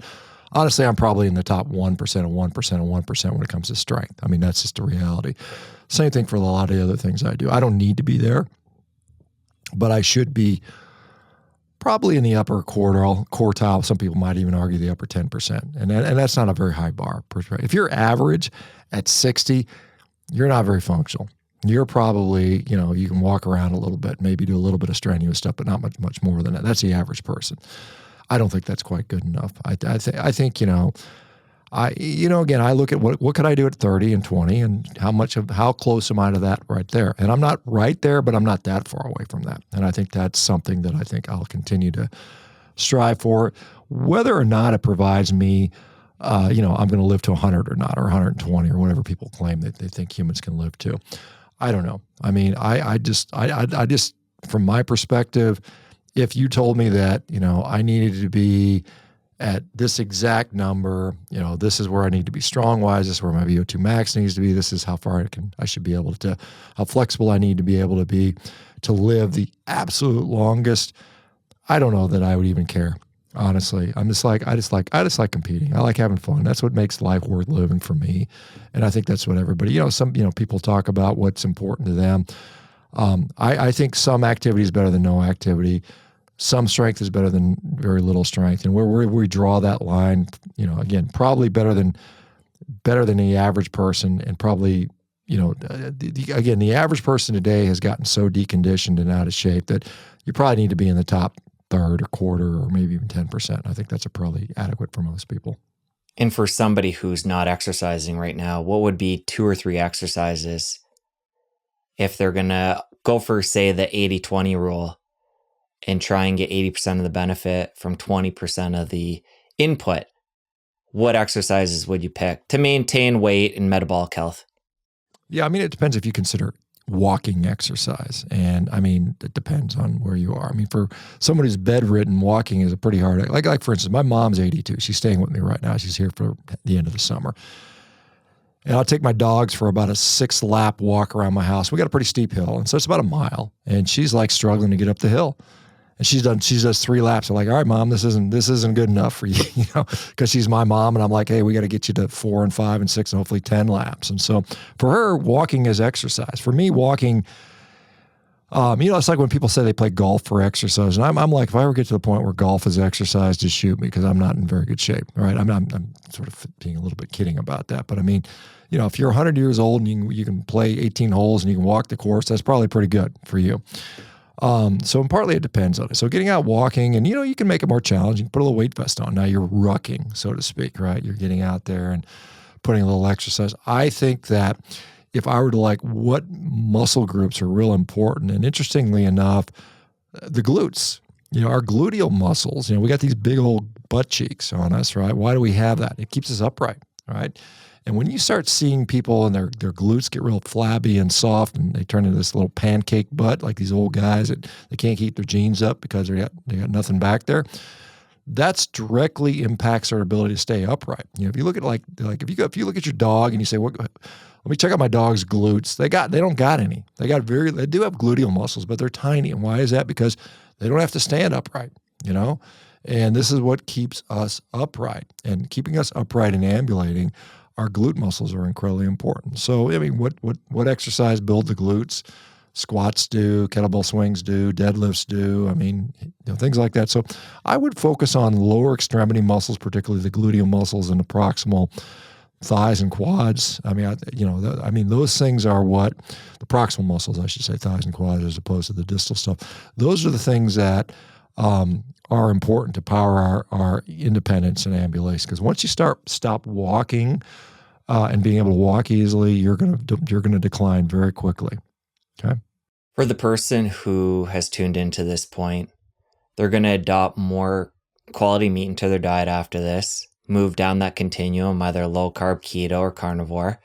Honestly, I'm probably in the top 1% of 1% of 1% when it comes to strength. I mean, that's just a reality. Same thing for a lot of the other things I do. I don't need to be there, but I should be probably in the upper quartile. Some people might even argue the upper 10%. And that's not a very high bar. If you're average at 60, you're not very functional. You're probably, you can walk around a little bit, maybe do a little bit of strenuous stuff, but not much more than that. That's the average person. I don't think that's quite good enough. I think, again, I look at what could I do at 30 and 20 and how close am I to that right there? And I'm not right there, but I'm not that far away from that. And I think that's something that I think I'll continue to strive for, whether or not it provides me, I'm going to live to 100 or not, or 120 or whatever people claim that they think humans can live to. I don't know. I mean, I just, from my perspective, if you told me that, I needed to be at this exact number, this is where I need to be strong-wise, this is where my VO2 max needs to be, this is how far I should be able to, how flexible I need to be able to be to live the absolute longest, I don't know that I would even care. Honestly, I just like competing. I like having fun. That's what makes life worth living for me. And I think that's what everybody, some people talk about what's important to them. I think some activity is better than no activity. Some strength is better than very little strength. And where we draw that line, again, probably better than the average person, and probably, again, the average person today has gotten so deconditioned and out of shape that you probably need to be in the top third or quarter or maybe even 10%. I think that's probably adequate for most people. And for somebody who's not exercising right now, what would be 2 or 3 exercises if they're going to go for, say, the 80-20 rule and try and get 80% of the benefit from 20% of the input? What exercises would you pick to maintain weight and metabolic health? Yeah, I mean, it depends if you consider walking exercise. And I mean, it depends on where you are. I mean, for someone who's bedridden, walking is a pretty hard, like for instance, my mom's 82. She's staying with me right now. She's here for the end of the summer. And I'll take my dogs for about a 6-lap walk around my house. We got a pretty steep hill. And so it's about a mile. And she's like struggling to get up the hill. And she does 3 laps. I'm like, all right, Mom, this isn't good enough for you, because she's my mom. And I'm like, hey, we got to get you to 4 and 5 and 6 and hopefully 10 laps. And so for her, walking is exercise. For me, walking, it's like when people say they play golf for exercise. And I'm like, if I ever get to the point where golf is exercise, just shoot me, because I'm not in very good shape. Right? I'm sort of being a little bit kidding about that. But I mean, if you're 100 years old and you can play 18 holes and you can walk the course, that's probably pretty good for you. So partly it depends on it. So getting out walking, and you can make it more challenging. Put a little weight vest on. Now you're rucking, so to speak, right? You're getting out there and putting a little exercise. I think that if I were to what muscle groups are real important, and interestingly enough, the glutes. Our gluteal muscles. We got these big old butt cheeks on us, right? Why do we have that? It keeps us upright, right? And when you start seeing people and their glutes get real flabby and soft and they turn into this little pancake butt, like these old guys that they can't keep their jeans up because they got nothing back there, that's directly impacts our ability to stay upright. If you look at if you look at your dog and you say, let me check out my dog's glutes. They don't got any. They do have gluteal muscles, but they're tiny. And why is that? Because they don't have to stand upright, And this is what keeps us upright. And keeping us upright and ambulating, our glute muscles are incredibly important. So, I mean, what exercise builds the glutes? Squats do, kettlebell swings do, deadlifts do. I mean, things like that. So I would focus on lower extremity muscles, particularly the gluteal muscles and the proximal thighs and quads. I mean, those things are what the proximal muscles, I should say, thighs and quads, as opposed to the distal stuff. Those are the things that are important to power our independence and ambulation. Because once you stop walking and being able to walk easily, you're gonna decline very quickly. Okay. For the person who has tuned into this point, they're going to adopt more quality meat into their diet after this, move down that continuum, either low carb, keto, or carnivore,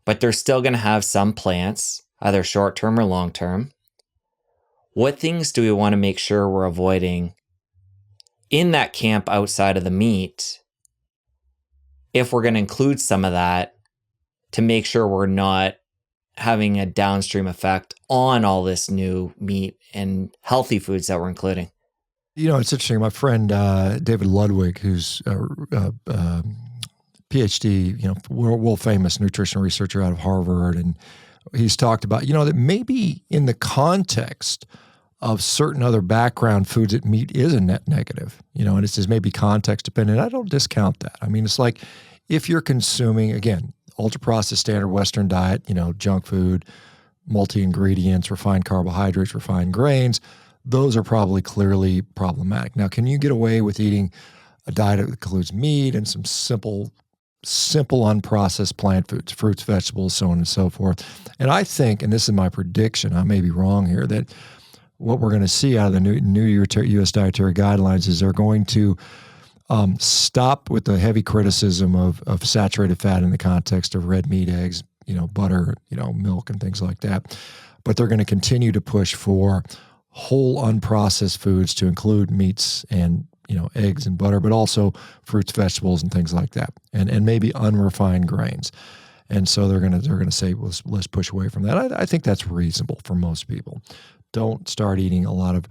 but they're still going to have some plants, either short term or long term. What things do we want to make sure we're avoiding in that camp outside of the meat, if we're going to include some of that, to make sure we're not having a downstream effect on all this new meat and healthy foods that we're including? It's interesting. My friend David Ludwig, who's a PhD, world famous nutritional researcher out of Harvard, and he's talked about, that maybe in the context of certain other background foods that meat is a net negative, and it's just maybe context dependent. I don't discount that. I mean, it's like if you're consuming, again, ultra-processed standard Western diet, junk food, multi-ingredients, refined carbohydrates, refined grains, those are probably clearly problematic. Now, can you get away with eating a diet that includes meat and some simple unprocessed plant foods, fruits, vegetables, so on and so forth? And I think, and this is my prediction, I may be wrong here, that what we're going to see out of the new U.S. dietary guidelines is they're going to stop with the heavy criticism of saturated fat in the context of red meat, eggs, butter, milk and things like that. But they're going to continue to push for whole unprocessed foods to include meats and, eggs and butter, but also fruits, vegetables and things like that. And maybe unrefined grains. And so they're going to say, well, let's push away from that. I think that's reasonable for most people. Don't start eating a lot of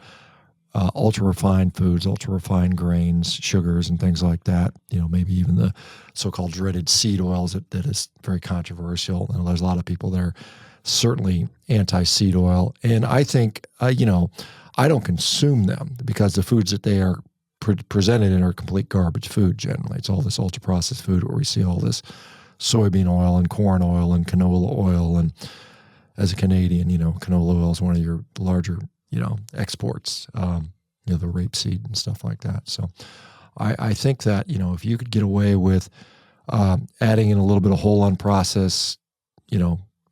ultra-refined foods, ultra-refined grains, sugars, and things like that. Maybe even the so-called dreaded seed oils that is very controversial. And there's a lot of people that are certainly anti-seed oil. And I think, I don't consume them because the foods that they are presented in are complete garbage food generally. It's all this ultra-processed food where we see all this soybean oil and corn oil and canola oil. And as a Canadian, canola oil is one of your larger exports, the rapeseed and stuff like that. So I think that, if you could get away with adding in a little bit of whole unprocessed,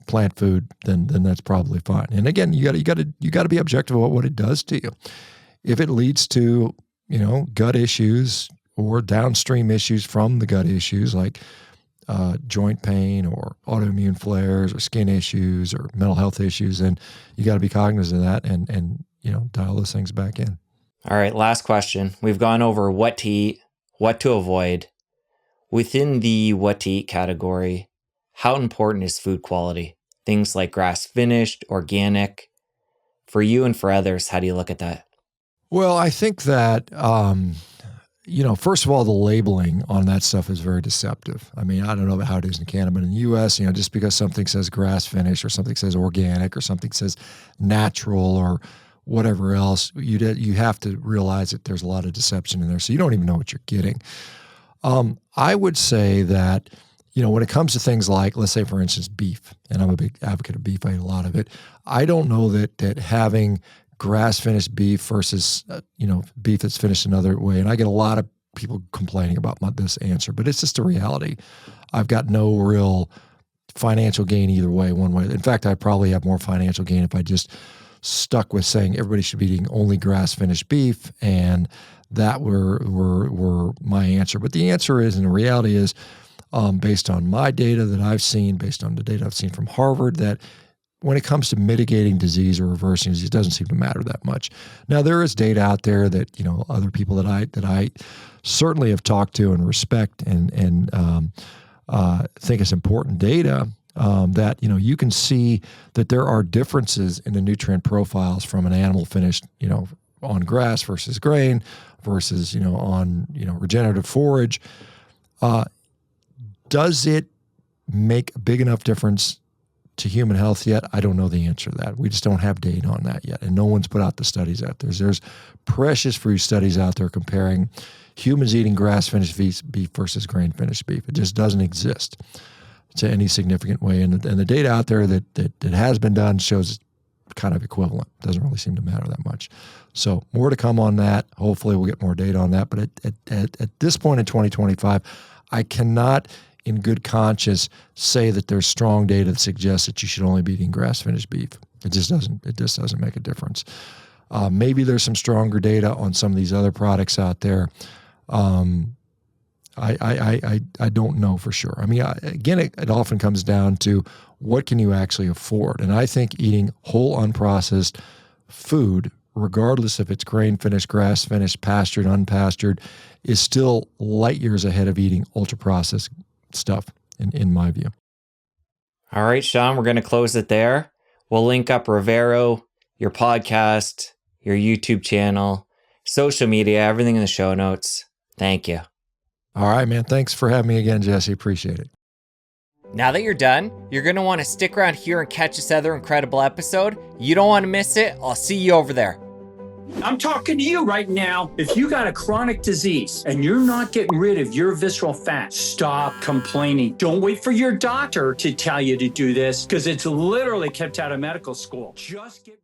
plant food, then that's probably fine. And again, you got to be objective about what it does to you. If it leads to, gut issues or downstream issues from the gut issues like joint pain or autoimmune flares or skin issues or mental health issues, and you got to be cognizant of that and dial those things back in. All right, last question. We've gone over what to eat, what to avoid. Within the what to eat category, how important is food quality? Things like grass-finished, organic. For you and for others, how do you look at that? Well, I think that first of all, the labeling on that stuff is very deceptive. I mean, I don't know how it is in Canada, but in the U.S., just because something says grass finished or something says organic or something says natural or whatever else, you have to realize that there's a lot of deception in there. So you don't even know what you're getting. I would say that, when it comes to things like, let's say, for instance, beef, and I'm a big advocate of beef, I eat a lot of it. I don't know that having grass-finished beef versus, beef that's finished another way. And I get a lot of people complaining about this answer, but it's just a reality. I've got no real financial gain either way, one way. In fact, I probably have more financial gain if I just stuck with saying everybody should be eating only grass-finished beef, and that were my answer. But the answer is, and the reality is, based on my data that I've seen, based on the data I've seen from Harvard, that when it comes to mitigating disease or reversing disease, it doesn't seem to matter that much. Now, there is data out there that, other people that I certainly have talked to and respect and think it's important data, that, you can see that there are differences in the nutrient profiles from an animal finished, on grass versus grain versus, on, regenerative forage. Does it make a big enough difference to human health yet? I don't know the answer to that. We just don't have data on that yet. And no one's put out the studies out there. There's precious few studies out there comparing humans eating grass-finished beef versus grain-finished beef. It just doesn't exist to any significant way. And the data out there that has been done shows it's kind of equivalent. It doesn't really seem to matter that much. So more to come on that. Hopefully we'll get more data on that. But at this point in 2025, I cannot in good conscience say that there's strong data that suggests that you should only be eating grass-finished beef. It just doesn't make a difference. Maybe there's some stronger data on some of these other products out there. I don't know for sure. I mean, again, it often comes down to what can you actually afford? And I think eating whole unprocessed food, regardless if it's grain-finished, grass-finished, pastured, unpastured, is still light years ahead of eating ultra-processed stuff, in my view. All right, Shawn, we're going to close it there. We'll link up Revero, your podcast, your YouTube channel, social media, everything in the show notes. Thank you. All right, man. Thanks for having me again, Jesse. Appreciate it. Now that you're done, you're going to want to stick around here and catch this other incredible episode. You don't want to miss it. I'll see you over there. I'm talking to you right now. If you got a chronic disease and you're not getting rid of your visceral fat, stop complaining. Don't wait for your doctor to tell you to do this because it's literally kept out of medical school. Just get